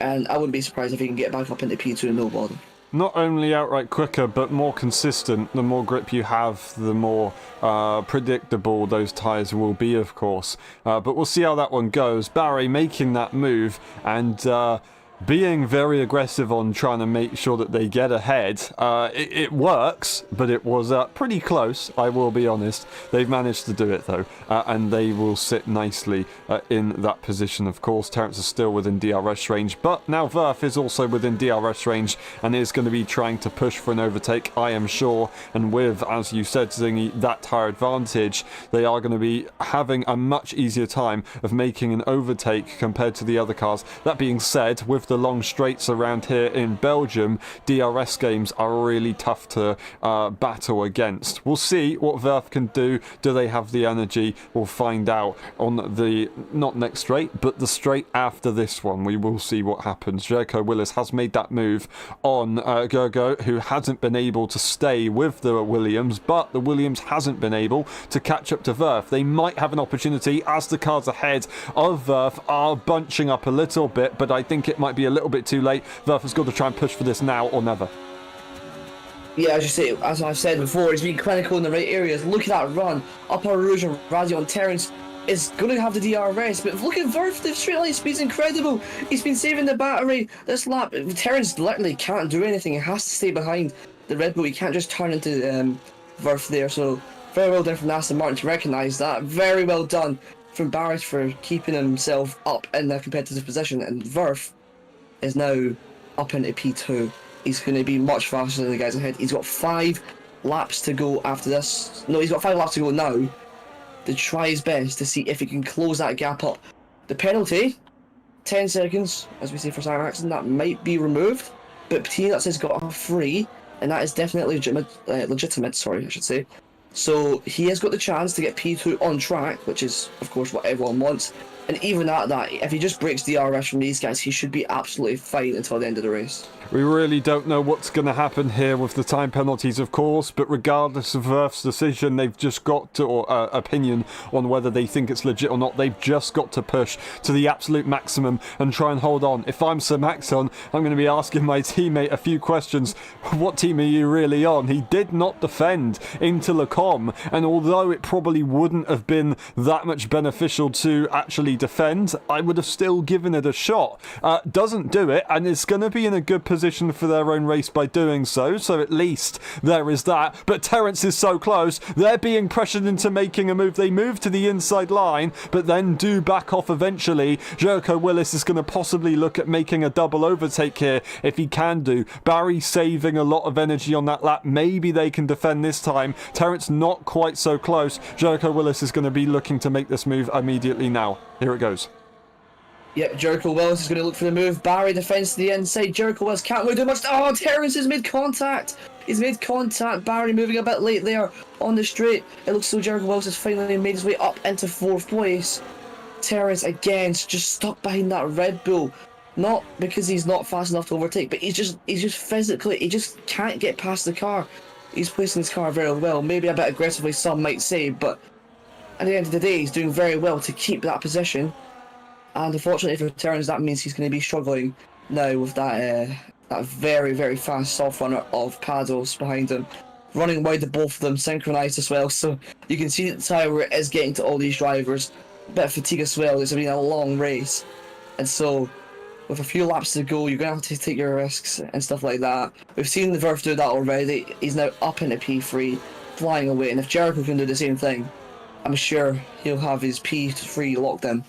B: and I wouldn't be surprised if he can get back up into P2 and no bother.
A: Not only outright quicker, but more consistent. The more grip you have, the more predictable those tyres will be, of course. But we'll see how that one goes. Barry making that move and being very aggressive on trying to make sure that they get ahead. It works, but it was pretty close, I will be honest. They've managed to do it though, and they will sit nicely in that position. Of course, Terence is still within DRS range, but now Verf is also within DRS range and is going to be trying to push for an overtake, I am sure. And with, as you said, Zingy, that tyre advantage, they are going to be having a much easier time of making an overtake compared to the other cars. That being said, with the long straights around here in Belgium, DRS games are really tough to battle against. We'll see what Verf can do. Do they have the energy? We'll find out on the, not next straight, but the straight after this one. We will see what happens. Jericho Willis has made that move on Gergo, who hasn't been able to stay with the Williams, but the Williams hasn't been able to catch up to Verf. They might have an opportunity as the cars ahead of Verf are bunching up a little bit, but I think it might be a little bit too late. Verf has got to try and push for this now or never.
B: Yeah, as you say, as I've said before, he's been clinical in the right areas. Look at that run. Upper Rouge and Radio and Terence is going to have the DRS, but look at Verf, the straight line speed's incredible. He's been saving the battery this lap. Terence literally can't do anything. He has to stay behind the Red Bull. He can't just turn into Verf there. So very well done from Aston Martin to recognise that. Very well done from Barrett for keeping himself up in a competitive position. And Verf is now up into P2. He's going to be much faster than the guys ahead. He's got 5 laps to go after this. No, he's got 5 laps to go now to try his best to see if he can close that gap up. The penalty, 10 seconds, as we say for Simon Axon, that might be removed, but Peanuts has got a free, and that is definitely legitimate, sorry, I should say. So he has got the chance to get P2 on track, which is, of course, what everyone wants. And even at that, if he just breaks DRS from these guys, he should be absolutely fine until the end of the race.
A: We really don't know what's going to happen here with the time penalties, of course, but regardless of Verf's decision, they've just got to, or opinion on whether they think it's legit or not, they've just got to push to the absolute maximum and try and hold on. If I'm Sir Maxon, I'm going to be asking my teammate a few questions. What team are you really on? He did not defend into Lecom, and although it probably wouldn't have been that much beneficial to actually defend, I would have still given it a shot. Doesn't do it, and it's going to be in a good position for their own race by doing so, so at least there is that. But Terence is so close, they're being pressured into making a move. They move to the inside line, but then do back off eventually. Jericho Willis is going to possibly look at making a double overtake here if he can do. Barry saving a lot of energy on that lap. Maybe they can defend this time. Terence not quite so close. Jericho Willis is going to be looking to make this move immediately now. Here it goes.
B: Yep, Jericho Willis is going to look for the move. Barry defends to the inside. Jericho Willis can't really do much. Oh, Terence has made contact. He's made contact. Barry moving a bit late there on the straight. It looks so Jericho Willis has finally made his way up into 4th place. Terence again just stuck behind that Red Bull. Not because he's not fast enough to overtake, but he's just physically, he just can't get past the car. He's placing his car very well. Maybe a bit aggressively, some might say, but at the end of the day, he's doing very well to keep that position. And unfortunately for Terence, that means he's going to be struggling now with that very, very fast soft runner of Paddles behind him. Running wide to both of them, synchronised as well. So you can see that the tyre is getting to all these drivers. A bit of fatigue as well. It's been a long race. And so with a few laps to go, you're going to have to take your risks and stuff like that. We've seen the Verf do that already. He's now up into P3, flying away. And if Jericho can do the same thing, I'm sure he'll have his P3 locked in.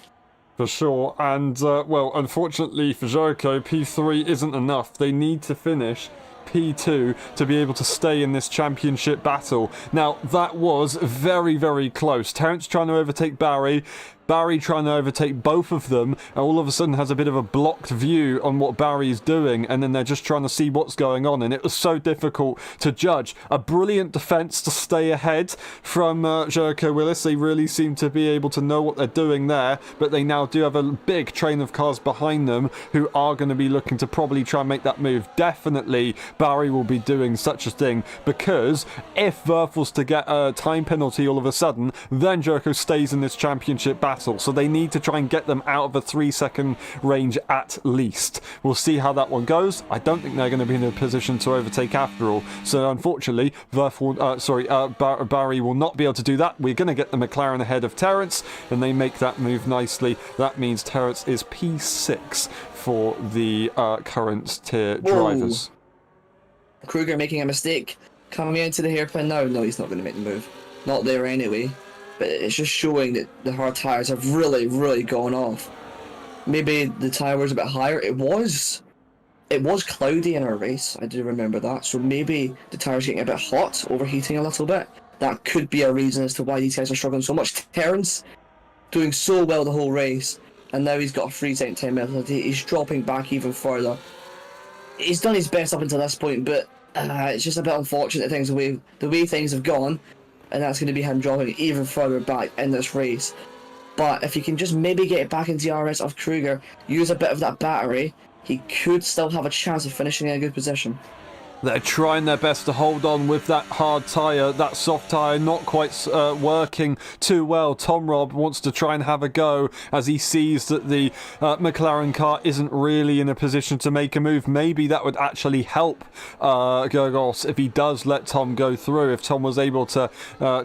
A: For sure, and well, unfortunately for Jericho, P3 isn't enough. They need to finish P2 to be able to stay in this championship battle. Now, that was very, very close. Terence trying to overtake Barry. Barry trying to overtake both of them, and all of a sudden has a bit of a blocked view on what Barry is doing, and then they're just trying to see what's going on, and it was so difficult to judge. A brilliant defense to stay ahead from Jericho Willis. They really seem to be able to know what they're doing there, but they now do have a big train of cars behind them who are going to be looking to probably try and make that move. Definitely Barry will be doing such a thing, because if Verf was to get a time penalty all of a sudden, then Jericho stays in this championship battle. So they need to try and get them out of a 3-second range at least. We'll see how that one goes. I don't think they're going to be in a position to overtake after all. So unfortunately, Barry will not be able to do that. We're going to get the McLaren ahead of Terence, and they make that move nicely. That means Terence is P6 for the current tier drivers.
B: Kruger making a mistake. Coming into the hairpin now. No, he's not going to make the move. Not there anyway. But it's just showing that the hard tyres have really, really gone off. Maybe the tyre was a bit higher. It was cloudy in our race, I do remember that. So maybe the tyre's getting a bit hot, overheating a little bit. That could be a reason as to why these guys are struggling so much. Terence doing so well the whole race, and now he's got a 3-second time penalty. He's dropping back even further. He's done his best up until this point, but it's just a bit unfortunate things the way things have gone. And that's going to be him dropping even further back in this race. But if he can just maybe get it back into DRS of Kruger, use a bit of that battery, he could still have a chance of finishing in a good position.
A: They're trying their best to hold on with that hard tyre, that soft tyre not quite working too well. Tom Robb wants to try and have a go as he sees that the McLaren car isn't really in a position to make a move. Maybe that would actually help Gergos if he does let Tom go through, if Tom was able to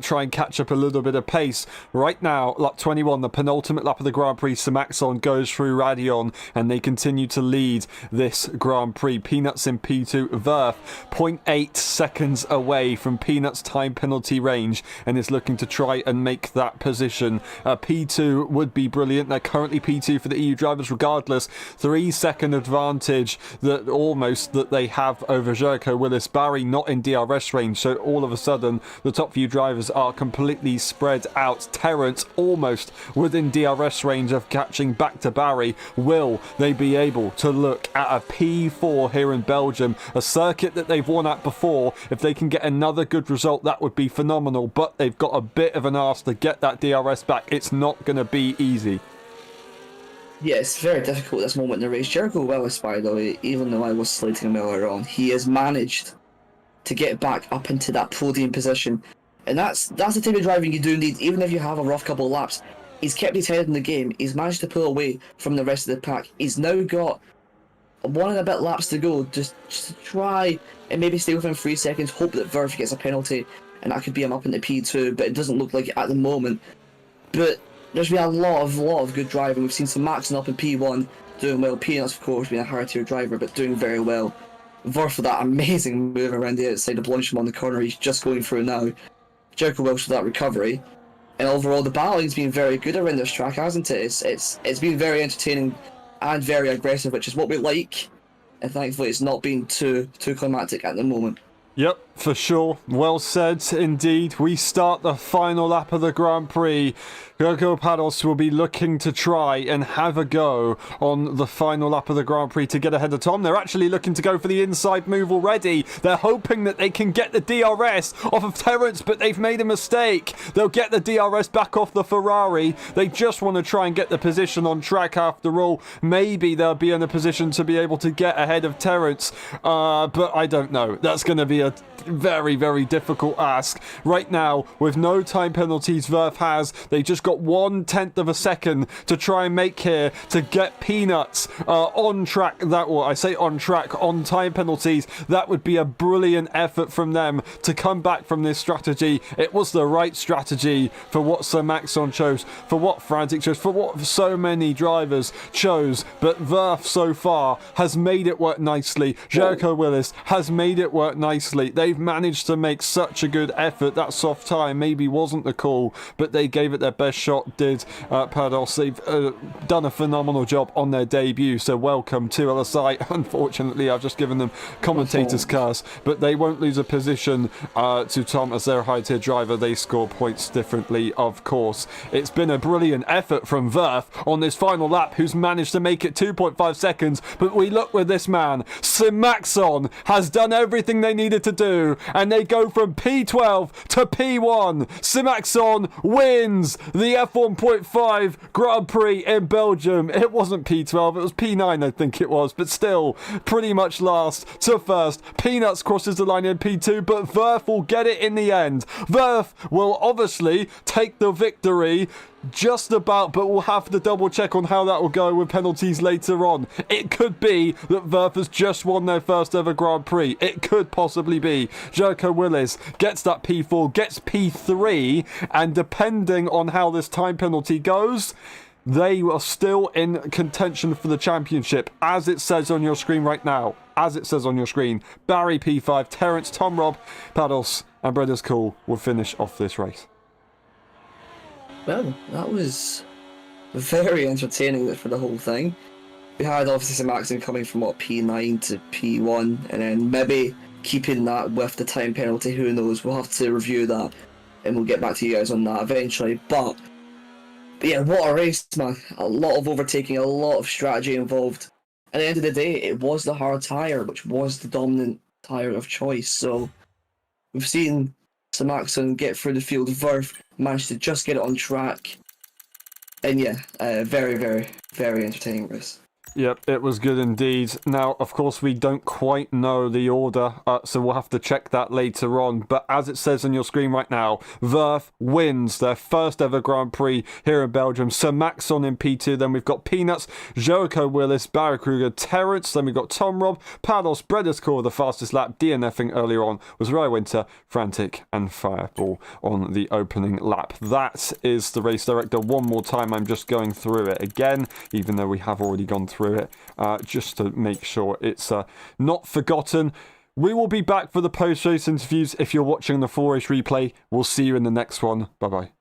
A: try and catch up a little bit of pace. Right now, lap 21, the penultimate lap of the Grand Prix, Samaxon goes through Radion, and they continue to lead this Grand Prix. Peanuts in P2, Verf 0.8 seconds away from Peanuts' time penalty range, and is looking to try and make that position. P2 would be brilliant. They're currently P2 for the EU drivers regardless. 3-second advantage that they have over Jericho Willis. Barry not in DRS range, so all of a sudden the top few drivers are completely spread out. Terence almost within DRS range of catching back to Barry. Will they be able to look at a P4 here in Belgium, a circuit that they've won at before? If they can get another good result, that would be phenomenal, but they've got a bit of an arse to get that DRS back. It's not going to be easy.
B: Yeah, it's very difficult at this moment in the race. Jericho Willis, by the way, even though I was slating him earlier on, he has managed to get back up into that podium position. And that's the type of driving you do need, even if you have a rough couple of laps. He's kept his head in the game. He's managed to pull away from the rest of the pack. He's now got one and a bit laps to go, just to try and maybe stay within 3 seconds, hope that Verf gets a penalty, and that could be him up into P2, but it doesn't look like it at the moment. But there's been a lot of good driving. We've seen some Maxon up in P1 doing well. Peanuts, of course, being a higher tier driver, but doing very well. Verf for that amazing move around the outside of Blanchard on the corner, he's just going through now. Jericho Welsh for that recovery. And overall, the battling's been very good around this track, hasn't it? It's been very entertaining and very aggressive, which is what we like. And thankfully, it's not been too climactic at the moment.
A: Yep, for sure. Well said, indeed. We start the final lap of the Grand Prix. Gogo Pados will be looking to try and have a go on the final lap of the Grand Prix to get ahead of Tom. They're actually looking to go for the inside move already. They're hoping that they can get the DRS off of Terrence, but they've made a mistake. They'll get the DRS back off the Ferrari. They just want to try and get the position on track after all. Maybe they'll be in a position to be able to get ahead of Terrence, but I don't know. That's going to be a very, very difficult ask. Right now, with no time penalties Verf has, they just got 1/10 of a second to try and make here to get Peanuts on track. I say on track, on time penalties. That would be a brilliant effort from them to come back from this strategy. It was the right strategy for what Sir Maxon chose, for what Frantic chose, for what so many drivers chose. But Verf so far has made it work nicely. Jericho Willis has made it work nicely. They've managed to make such a good effort. That soft tyre maybe wasn't the call, but they gave it their best shot, did Pados. They've done a phenomenal job on their debut, so welcome to LSI. Unfortunately, I've just given them commentator's curse, but they won't lose a position to Tom as their high-tier driver. They score points differently, of course. It's been a brilliant effort from Verf on this final lap, who's managed to make it 2.5 seconds, but we look with this man. Simaxon has done everything they needed to do, and they go from P12 to P1. Simaxon wins the F1.5 Grand Prix in Belgium. It wasn't P12, it was P9 I think it was, but still pretty much last to first. Peanuts crosses the line in P2, but Verf will get it in the end. Verf will obviously take the victory just about, but we'll have to double check on how that will go with penalties later on. It could be that Verf has just won their first ever Grand Prix. It could possibly be. Jericho Willis gets that P4, gets P3, and depending on how this time penalty goes, they are still in contention for the championship, as it says on your screen right now. As it says on your screen, Barry P5, Terrence, Tom Robb, Pados, and Brothers Cool will finish off this race.
B: Well, that was very entertaining for the whole thing. We had obviously some accident coming from P9 to P1, and then maybe keeping that with the time penalty. Who knows? We'll have to review that, and we'll get back to you guys on that eventually. But yeah, what a race, man! A lot of overtaking, a lot of strategy involved. At the end of the day, it was the hard tyre, which was the dominant tyre of choice. So we've seen Samaxon get through the field. Verf managed to just get it on track. And yeah, very, very, very entertaining race.
A: Yep, it was good indeed. Now, of course, we don't quite know the order, so we'll have to check that later on. But as it says on your screen right now, Verf wins their first ever Grand Prix here in Belgium. Sir Maxon in P2, then we've got Peanuts, Jericho Willis, Barry Kruger, Terrence, then we've got Tom Robb, Pados, Bredescore, the fastest lap, DNFing earlier on was Ray Winter, Frantic, and Fireball on the opening lap. That is the race director. One more time, I'm just going through it again, even though we have already gone through it, just to make sure it's not forgotten. We will be back for the post-race interviews. If you're watching the full race replay, we'll see you in the next one. Bye-bye.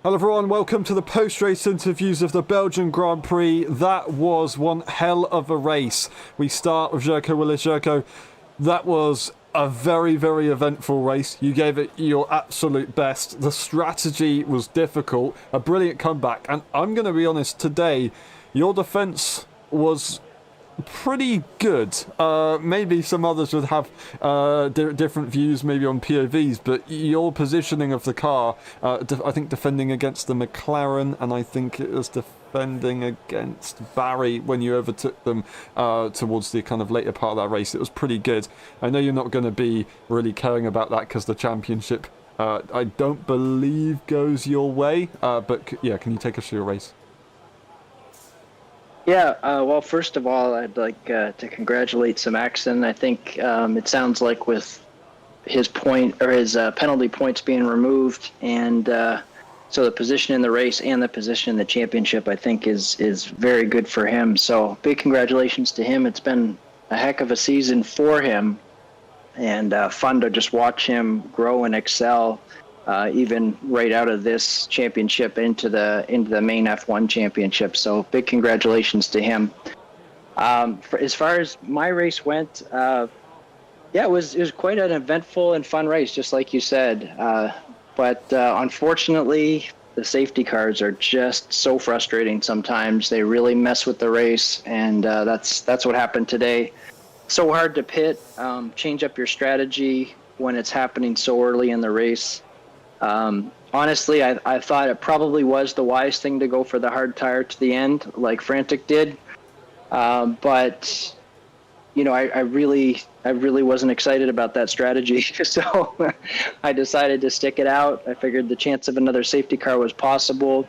A: Hello everyone, welcome to the post-race interviews of the Belgian Grand Prix. That was one hell of a race. We start with Jurko Willis. Jurko, that was a very, very eventful race. You gave it your absolute best. The strategy was difficult, a brilliant comeback, and I'm going to be honest, today, your defence was pretty good. Maybe some others would have different views, maybe on POVs, but your positioning of the car, I think defending against the McLaren, and I think it was defending against Barry when you overtook them towards the kind of later part of that race, it was pretty good. I know you're not going to be really caring about that because the championship, I don't believe, goes your way, but yeah, can you take us through your race?
C: Yeah, well, first of all, I'd like to congratulate Samaxon. I think it sounds like with his penalty points being removed, and so the position in the race and the position in the championship, I think, is very good for him. So big congratulations to him. It's been a heck of a season for him, and fun to just watch him grow and excel. Even right out of this championship into the main F1 championship. So big congratulations to him. As far as my race went, yeah, it was quite an eventful and fun race, just like you said. But unfortunately, the safety cars are just so frustrating sometimes. They really mess with the race, and that's what happened today. So hard to pit, change up your strategy when it's happening so early in the race. Honestly, I thought it probably was the wise thing to go for the hard tire to the end, like Frantic did. But you know, I really wasn't excited about that strategy. So I decided to stick it out. I figured the chance of another safety car was possible,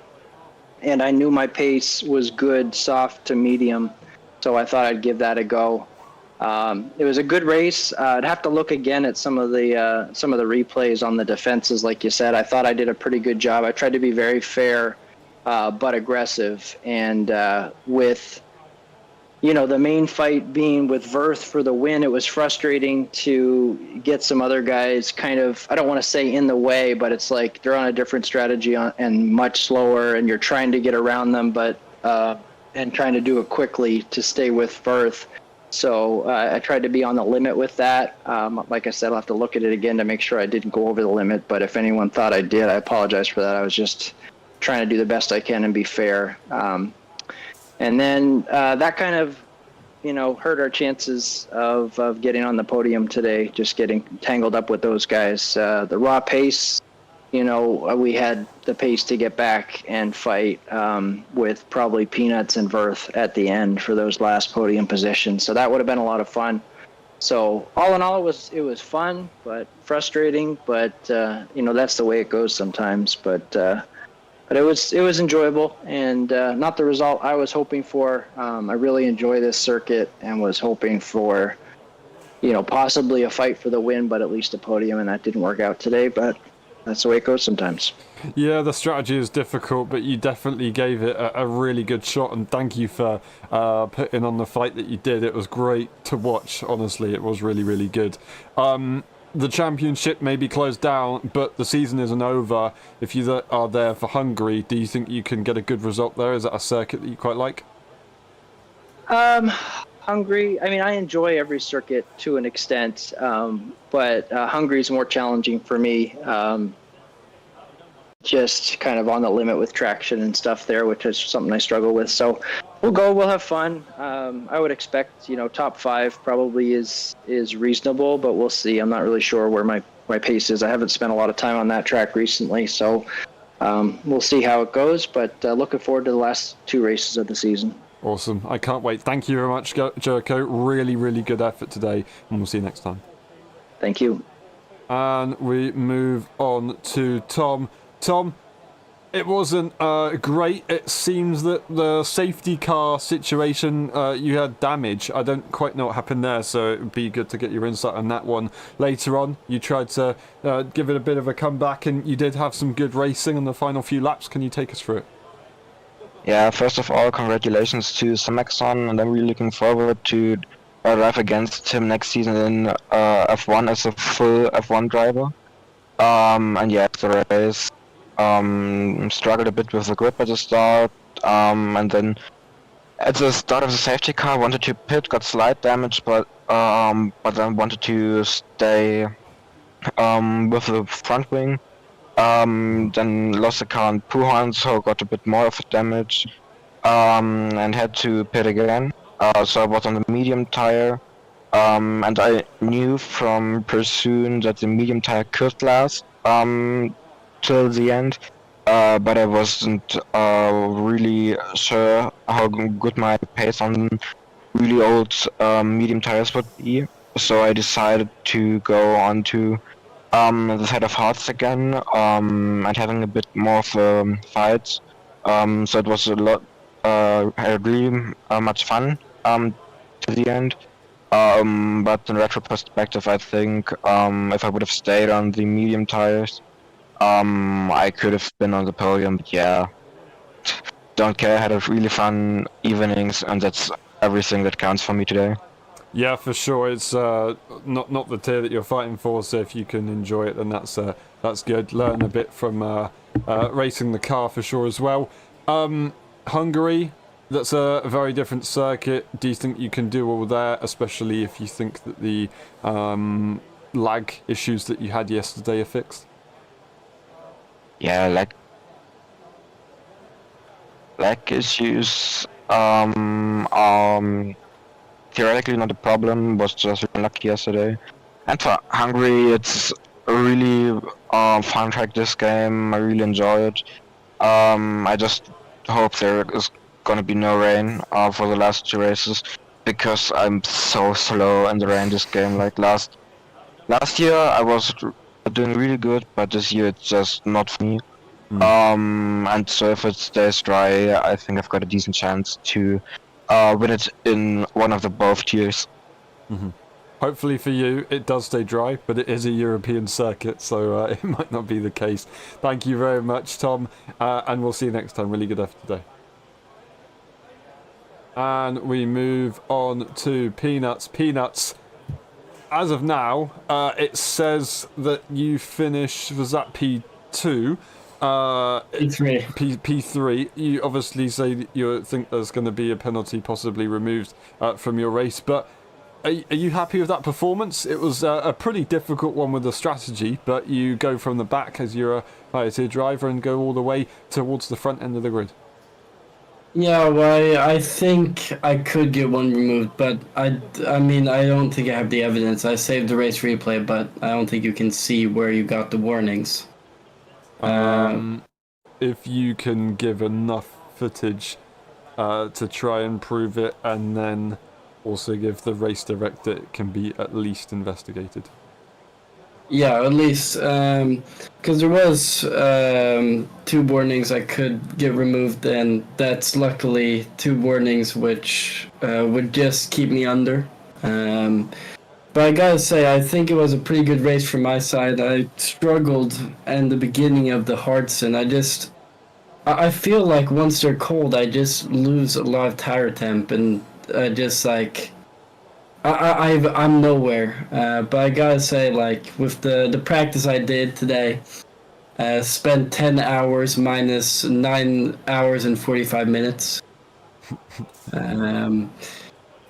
C: and I knew my pace was good, soft to medium. So I thought I'd give that a go. It was a good race. I'd have to look again at some of the replays on the defenses. Like you said, I thought I did a pretty good job. I tried to be very fair, but aggressive. And with, you know, the main fight being with Verth for the win, it was frustrating to get some other guys kind of, I don't want to say in the way, but it's like they're on a different strategy and much slower, and you're trying to get around them, but and trying to do it quickly to stay with Verth. So I tried to be on the limit with that. Like I said, I'll have to look at it again to make sure I didn't go over the limit. But if anyone thought I did, I apologize for that. I was just trying to do the best I can and be fair. And then that kind of, you know, hurt our chances of getting on the podium today, just getting tangled up with those guys. The raw pace, you know, we had the pace to get back and fight with probably Peanuts and Verth at the end for those last podium positions. So that would have been a lot of fun. So all in all, it was fun, but frustrating. But you know, that's the way it goes sometimes. But it was enjoyable, and not the result I was hoping for. I really enjoy this circuit and was hoping for, you know, possibly a fight for the win, but at least a podium, and that didn't work out today. But that's the way it goes sometimes.
A: Yeah, the strategy is difficult, but you definitely gave it a really good shot, and thank you for putting on the fight that you did. It was great to watch, honestly. It was really, really good. The championship may be closed down, but the season isn't over. If you are there for Hungary, do you think you can get a good result there? Is that a circuit that you quite like?
C: Hungary, I mean, I enjoy every circuit to an extent, but Hungary is more challenging for me. Just kind of on the limit with traction and stuff there, which is something I struggle with. So we'll have fun. I would expect, you know, top 5 probably is reasonable, but we'll see. I'm not really sure where my pace is. I haven't spent a lot of time on that track recently, so we'll see how it goes, but looking forward to the last 2 races of the season.
A: Awesome. I can't wait. Thank you very much, Jurko. Really, really good effort today, and we'll see you next time.
C: Thank you.
A: And we move on to Tom. Tom, it wasn't great. It seems that the safety car situation, you had damage. I don't quite know what happened there, so it would be good to get your insight on that one later on. You tried to give it a bit of a comeback, and you did have some good racing on the final few laps. Can you take us through it?
D: Yeah, first of all, congratulations to Samaxon, and I'm really looking forward to drive against him next season in F1 as a full F1 driver. And yeah, the race struggled a bit with the grip at the start, and then at the start of the safety car wanted to pit, got slight damage, but then wanted to stay with the front wing. Then lost the car on Puhan, so got a bit more of the damage, and had to pit again. So I was on the medium tire, and I knew from Pursuit that the medium tire could last till the end, but I wasn't really sure how good my pace on really old medium tires would be. So I decided to go on to the side of hards again, and having a bit more of fights. So it was a lot. I had really much fun to the end. But in retrospective, I think if I would have stayed on the medium tires, I could have been on the podium. But yeah, don't care. Had a really fun evenings, and that's everything that counts for me today.
A: Yeah, for sure. It's not the tier that you're fighting for, so if you can enjoy it, then that's good. Learn a bit from racing the car for sure as well. Hungary, that's a very different circuit. Do you think you can do all there, especially if you think that the lag issues that you had yesterday are fixed?
D: Yeah, lag issues. Theoretically not a problem, was just unlucky yesterday. And for Hungary, it's a really fun track, this game. I really enjoy it. I just hope there is gonna be no rain for the last 2 races, because I'm so slow in the rain this game. Like last year I was doing really good, but this year it's just not for me. And so if it stays dry, I think I've got a decent chance to win it in one of the both tiers.
A: Hopefully for you, it does stay dry, but it is a European circuit, so it might not be the case. Thank you very much, Tom, and we'll see you next time. Really good effort today. And we move on to Peanuts. Peanuts, as of now, it says that you finished, was that P2?
B: P3.
A: P3. You obviously say that you think there's going to be a penalty possibly removed from your race, but are you happy with that performance? It was a pretty difficult one with the strategy, but you go from the back as you're a higher tier driver and go all the way towards the front end of the grid.
E: Yeah, well, I think I could get one removed, but I mean, I don't think I have the evidence. I saved the race replay, but I don't think you can see where you got the warnings.
A: If you can give enough footage to try and prove it, and then also give the race director, it can be at least investigated.
E: Yeah, at least, because there was 2 warnings I could get removed, and that's luckily 2 warnings which would just keep me under. But I gotta say, I think it was a pretty good race from my side. I struggled in the beginning of the hards, and I feel like once they're cold, I just lose a lot of tire temp, and just like, I'm nowhere. But I gotta say, like, with the practice I did today, spent 10 hours minus 9 hours and 45 minutes.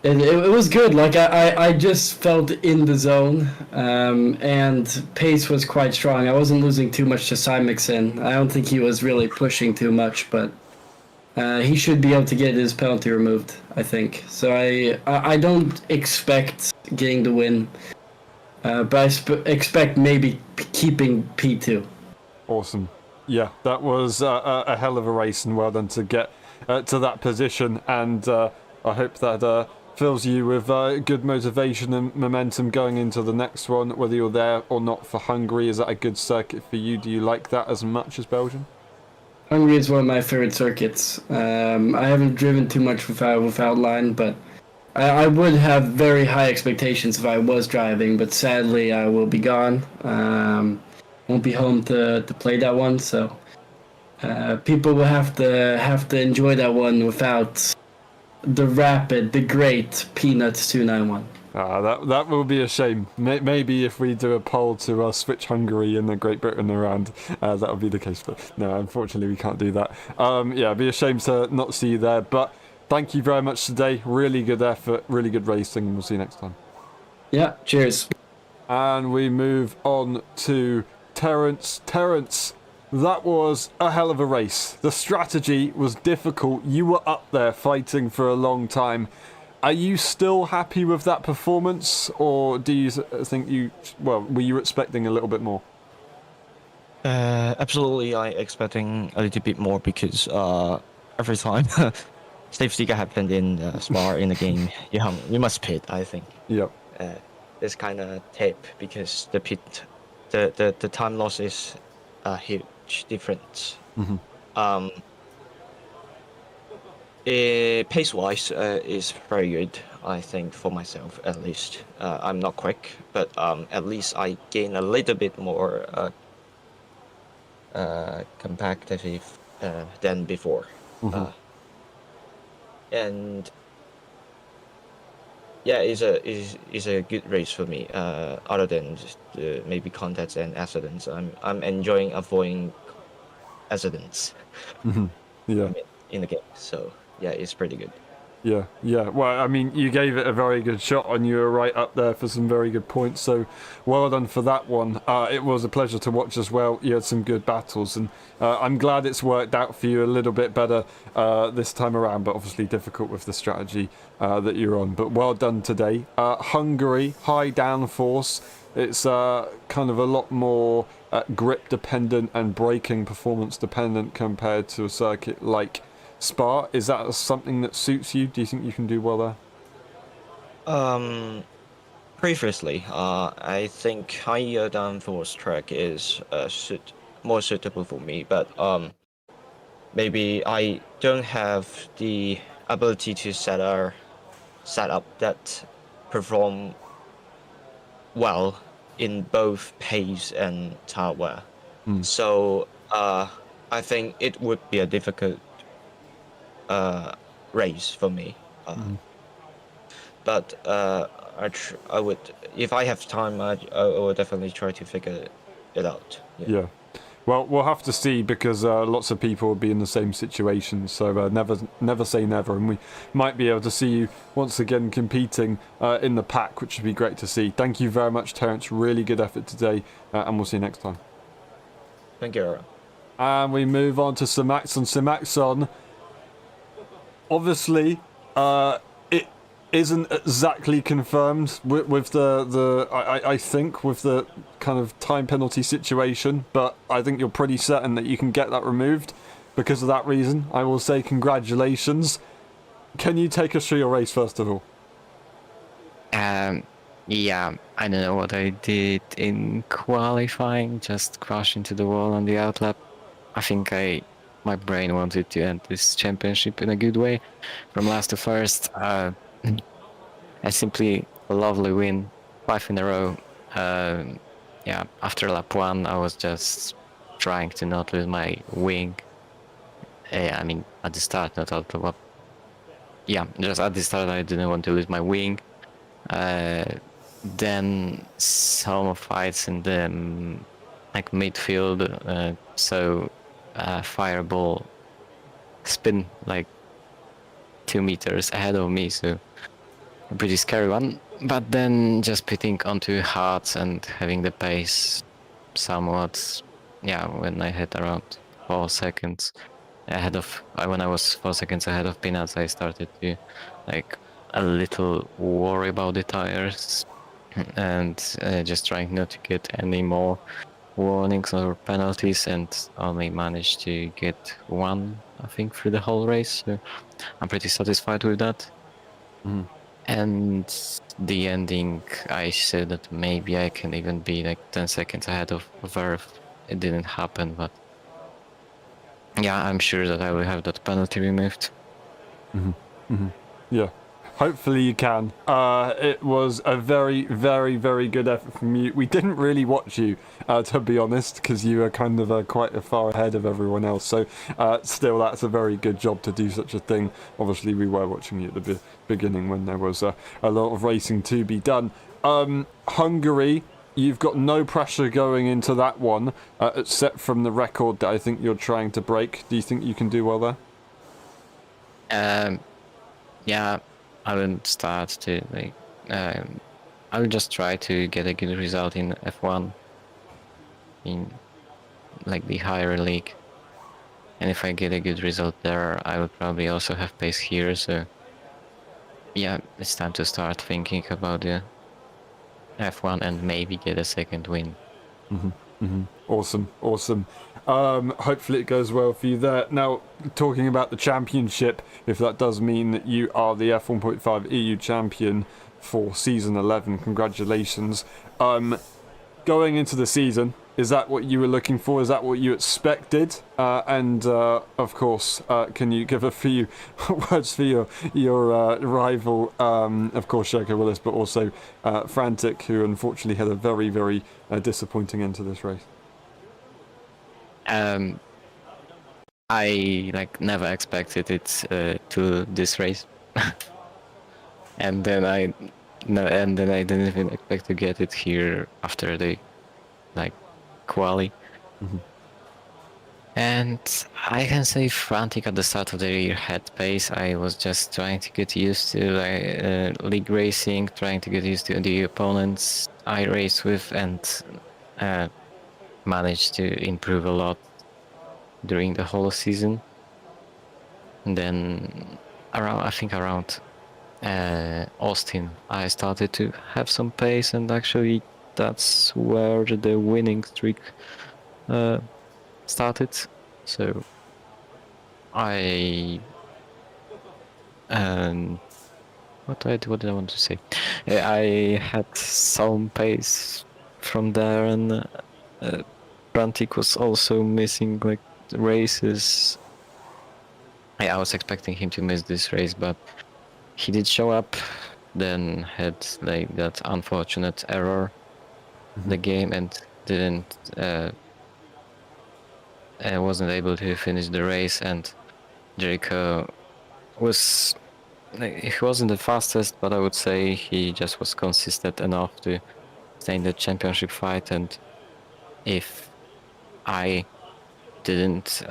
E: It was good. Like I just felt in the zone, and pace was quite strong. I wasn't losing too much to Simixon. I don't think he was really pushing too much, but he should be able to get his penalty removed, I think. So I don't expect getting the win, but I expect maybe keeping P2.
A: Awesome. Yeah, that was a hell of a race, and well done to get to that position. And I hope that fills you with good motivation and momentum going into the next one, whether you're there or not for Hungary. Is that a good circuit for you? Do you like that as much as Belgium?
E: Hungary is one of my favorite circuits. I haven't driven too much without line, but I would have very high expectations if I was driving, but sadly I will be gone. Won't be home to play that one, so people will have to enjoy that one without the great Peanuts 291.
A: That will be a shame. Maybe if we do a poll to switch Hungary and Great Britain around, that would be the case. But no, unfortunately, we can't do that. Yeah, it'd be a shame to not see you there. But thank you very much today. Really good effort, really good racing, and we'll see you next time.
E: Yeah, cheers.
A: And we move on to Terence. Terence, that was a hell of a race. The strategy was difficult. You were up there fighting for a long time. Are you still happy with that performance, or do you think were you expecting a little bit more?
F: Absolutely, I expecting a little bit more because every time safety car happened in Spa in the game, you must pit. I think.
A: Yep.
F: This kind of tip because the pit, the time loss is a huge difference.
A: Mm-hmm.
F: Pace-wise, is very good. I think for myself at least. I'm not quick, but at least I gain a little bit more competitive than before.
A: Mm-hmm.
F: And yeah, it's a good race for me. Other than just maybe contacts and accidents, I'm enjoying avoiding accidents.
A: Mm-hmm. Yeah.
F: In the game, so yeah, it's pretty good.
A: Yeah. Well, I mean, you gave it a very good shot and you were right up there for some very good points, so well done for that one. It was a pleasure to watch as well. You had some good battles, and I'm glad it's worked out for you a little bit better this time around, but obviously difficult with the strategy that you're on. But well done today. Hungary, high downforce. It's kind of a lot more grip dependent and braking performance dependent compared to a circuit like Spa. Is that something that suits you? Do you think you can do well there?
F: Previously, I think higher downforce track is more suitable for me, but maybe I don't have the ability to set up that perform well in both pace and tire wear. So I think it would be a difficult race for me. But I would, if I have time, I will definitely try to figure it out.
A: Yeah. Well, we'll have to see, because lots of people will be in the same situation. So never say never, and we might be able to see you once again competing in the pack, which would be great to see. Thank you very much, Terence. Really good effort today, and we'll see you next time.
F: Thank you, Aaron.
A: And we move on to Simaxon. Simaxon, obviously, it isn't exactly confirmed with I think with the kind of time penalty situation, but I think you're pretty certain that you can get that removed. Because of that reason, I will say congratulations. Can you take us through your race first of all?
G: Yeah, I don't know what I did in qualifying, just crashed into the wall on the outlap. I think my brain wanted to end this championship in a good way, from last to first. A simply lovely win, 5 in a row. Yeah, after lap 1, I was just trying to not lose my wing. I mean, at the start, not at the lap. Yeah, just at the start, I didn't want to lose my wing. Then some fights in the midfield, so fireball spin like 2 meters ahead of me, so a pretty scary one. But then just pitting onto hards and having the pace somewhat, yeah, when I hit around 4 seconds ahead of, when I was 4 seconds ahead of Peanuts, I started to a little worry about the tires and just trying not to get any more warnings or penalties, and only managed to get 1, I think, through the whole race. So I'm pretty satisfied with that. And the ending, I said that maybe I can even be 10 seconds ahead of Verve. It didn't happen, but yeah, I'm sure that I will have that penalty removed.
A: Yeah. Hopefully you can. It was a very, very, very good effort from you. We didn't really watch you, to be honest, because you were kind of quite far ahead of everyone else. So still, that's a very good job to do such a thing. Obviously, we were watching you at the beginning when there was a lot of racing to be done. Hungary, you've got no pressure going into that one, except from the record that I think you're trying to break. Do you think you can do well there?
G: Yeah, I will start to I will just try to get a good result in F1, in like the higher league, and if I get a good result there, I will probably also have pace here. So yeah, it's time to start thinking about the F1 and maybe get a second win.
A: Awesome. Hopefully it goes well for you there. Now, talking about the championship, if that does mean that you are the F1.5 EU champion for season 11, congratulations. Going into the season, is that what you were looking for? Is that what you expected? Of course, can you give a few words for your rival, of course, Checo Willis, but also Frantic, who unfortunately had a very, very disappointing end to this race?
G: I never expected it to this race, and then I didn't even expect to get it here after the quali. And I can say Frantic at the start of the year had pace. I was just trying to get used to league racing, trying to get used to the opponents I race with, and managed to improve a lot during the whole season. And then around Austin, I started to have some pace, and actually that's where the winning streak started. So what did I want to say? I had some pace from there, and Frantic was also missing races. I was expecting him to miss this race, but he did show up, then had that unfortunate error in the game and wasn't able to finish the race. And Jericho was he wasn't the fastest, but I would say he just was consistent enough to stay in the championship fight. And if I didn't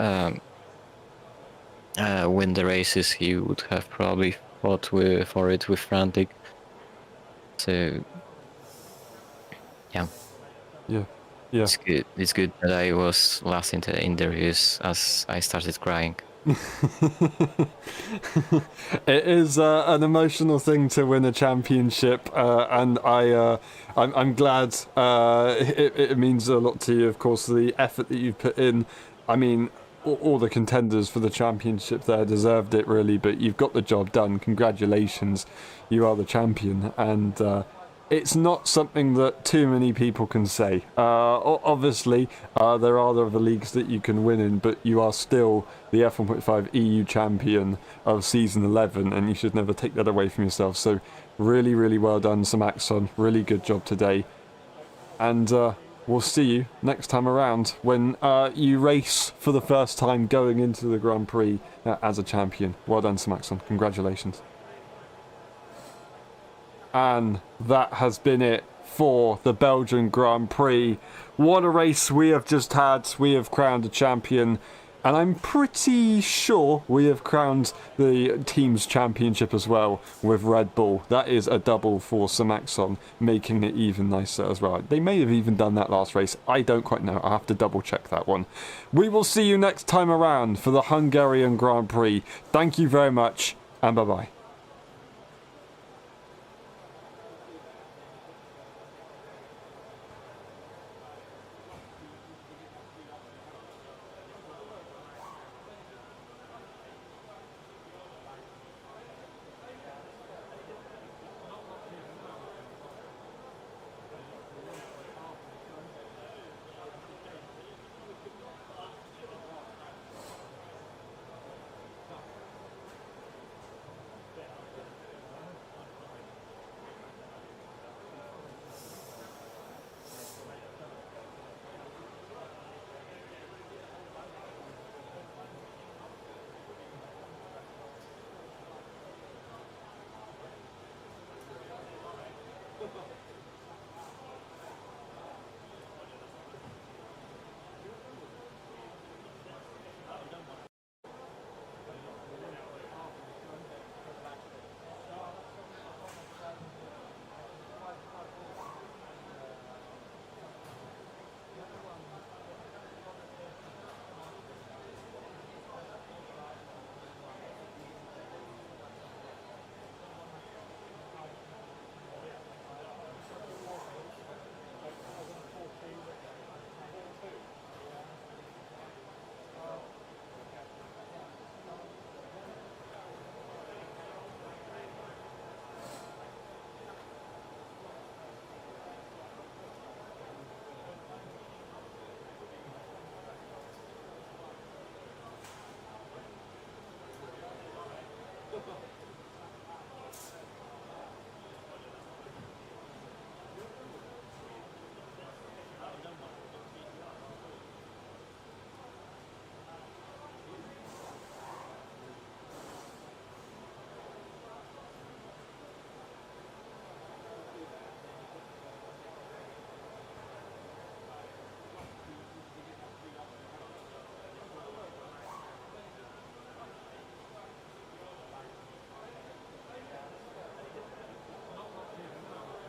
G: win the races, he would have probably fought for it with Frantic. So yeah. It's good that I was last in the interviews as I started crying.
A: It is an emotional thing to win a championship, and I'm glad. It means a lot to you, of course, the effort that you've put in. I mean, all the contenders for the championship there deserved it, really, but you've got the job done. Congratulations, you are the champion, and it's not something that too many people can say. Obviously, there are other leagues that you can win in, but you are still the F1.5 EU champion of season 11, and you should never take that away from yourself. So really, really well done, Samaxon. Really good job today. And we'll see you next time around when you race for the first time going into the Grand Prix as a champion. Well done, Samaxon. Congratulations. And that has been it for the Belgian Grand Prix. What a race we have just had. We have crowned a champion, and I'm pretty sure we have crowned the team's championship as well with Red Bull. That is a double for Samaxon, making it even nicer as well. They may have even done that last race. I don't quite know. I'll have to double check that one. We will see you next time around for the Hungarian Grand Prix. Thank you very much, and bye-bye.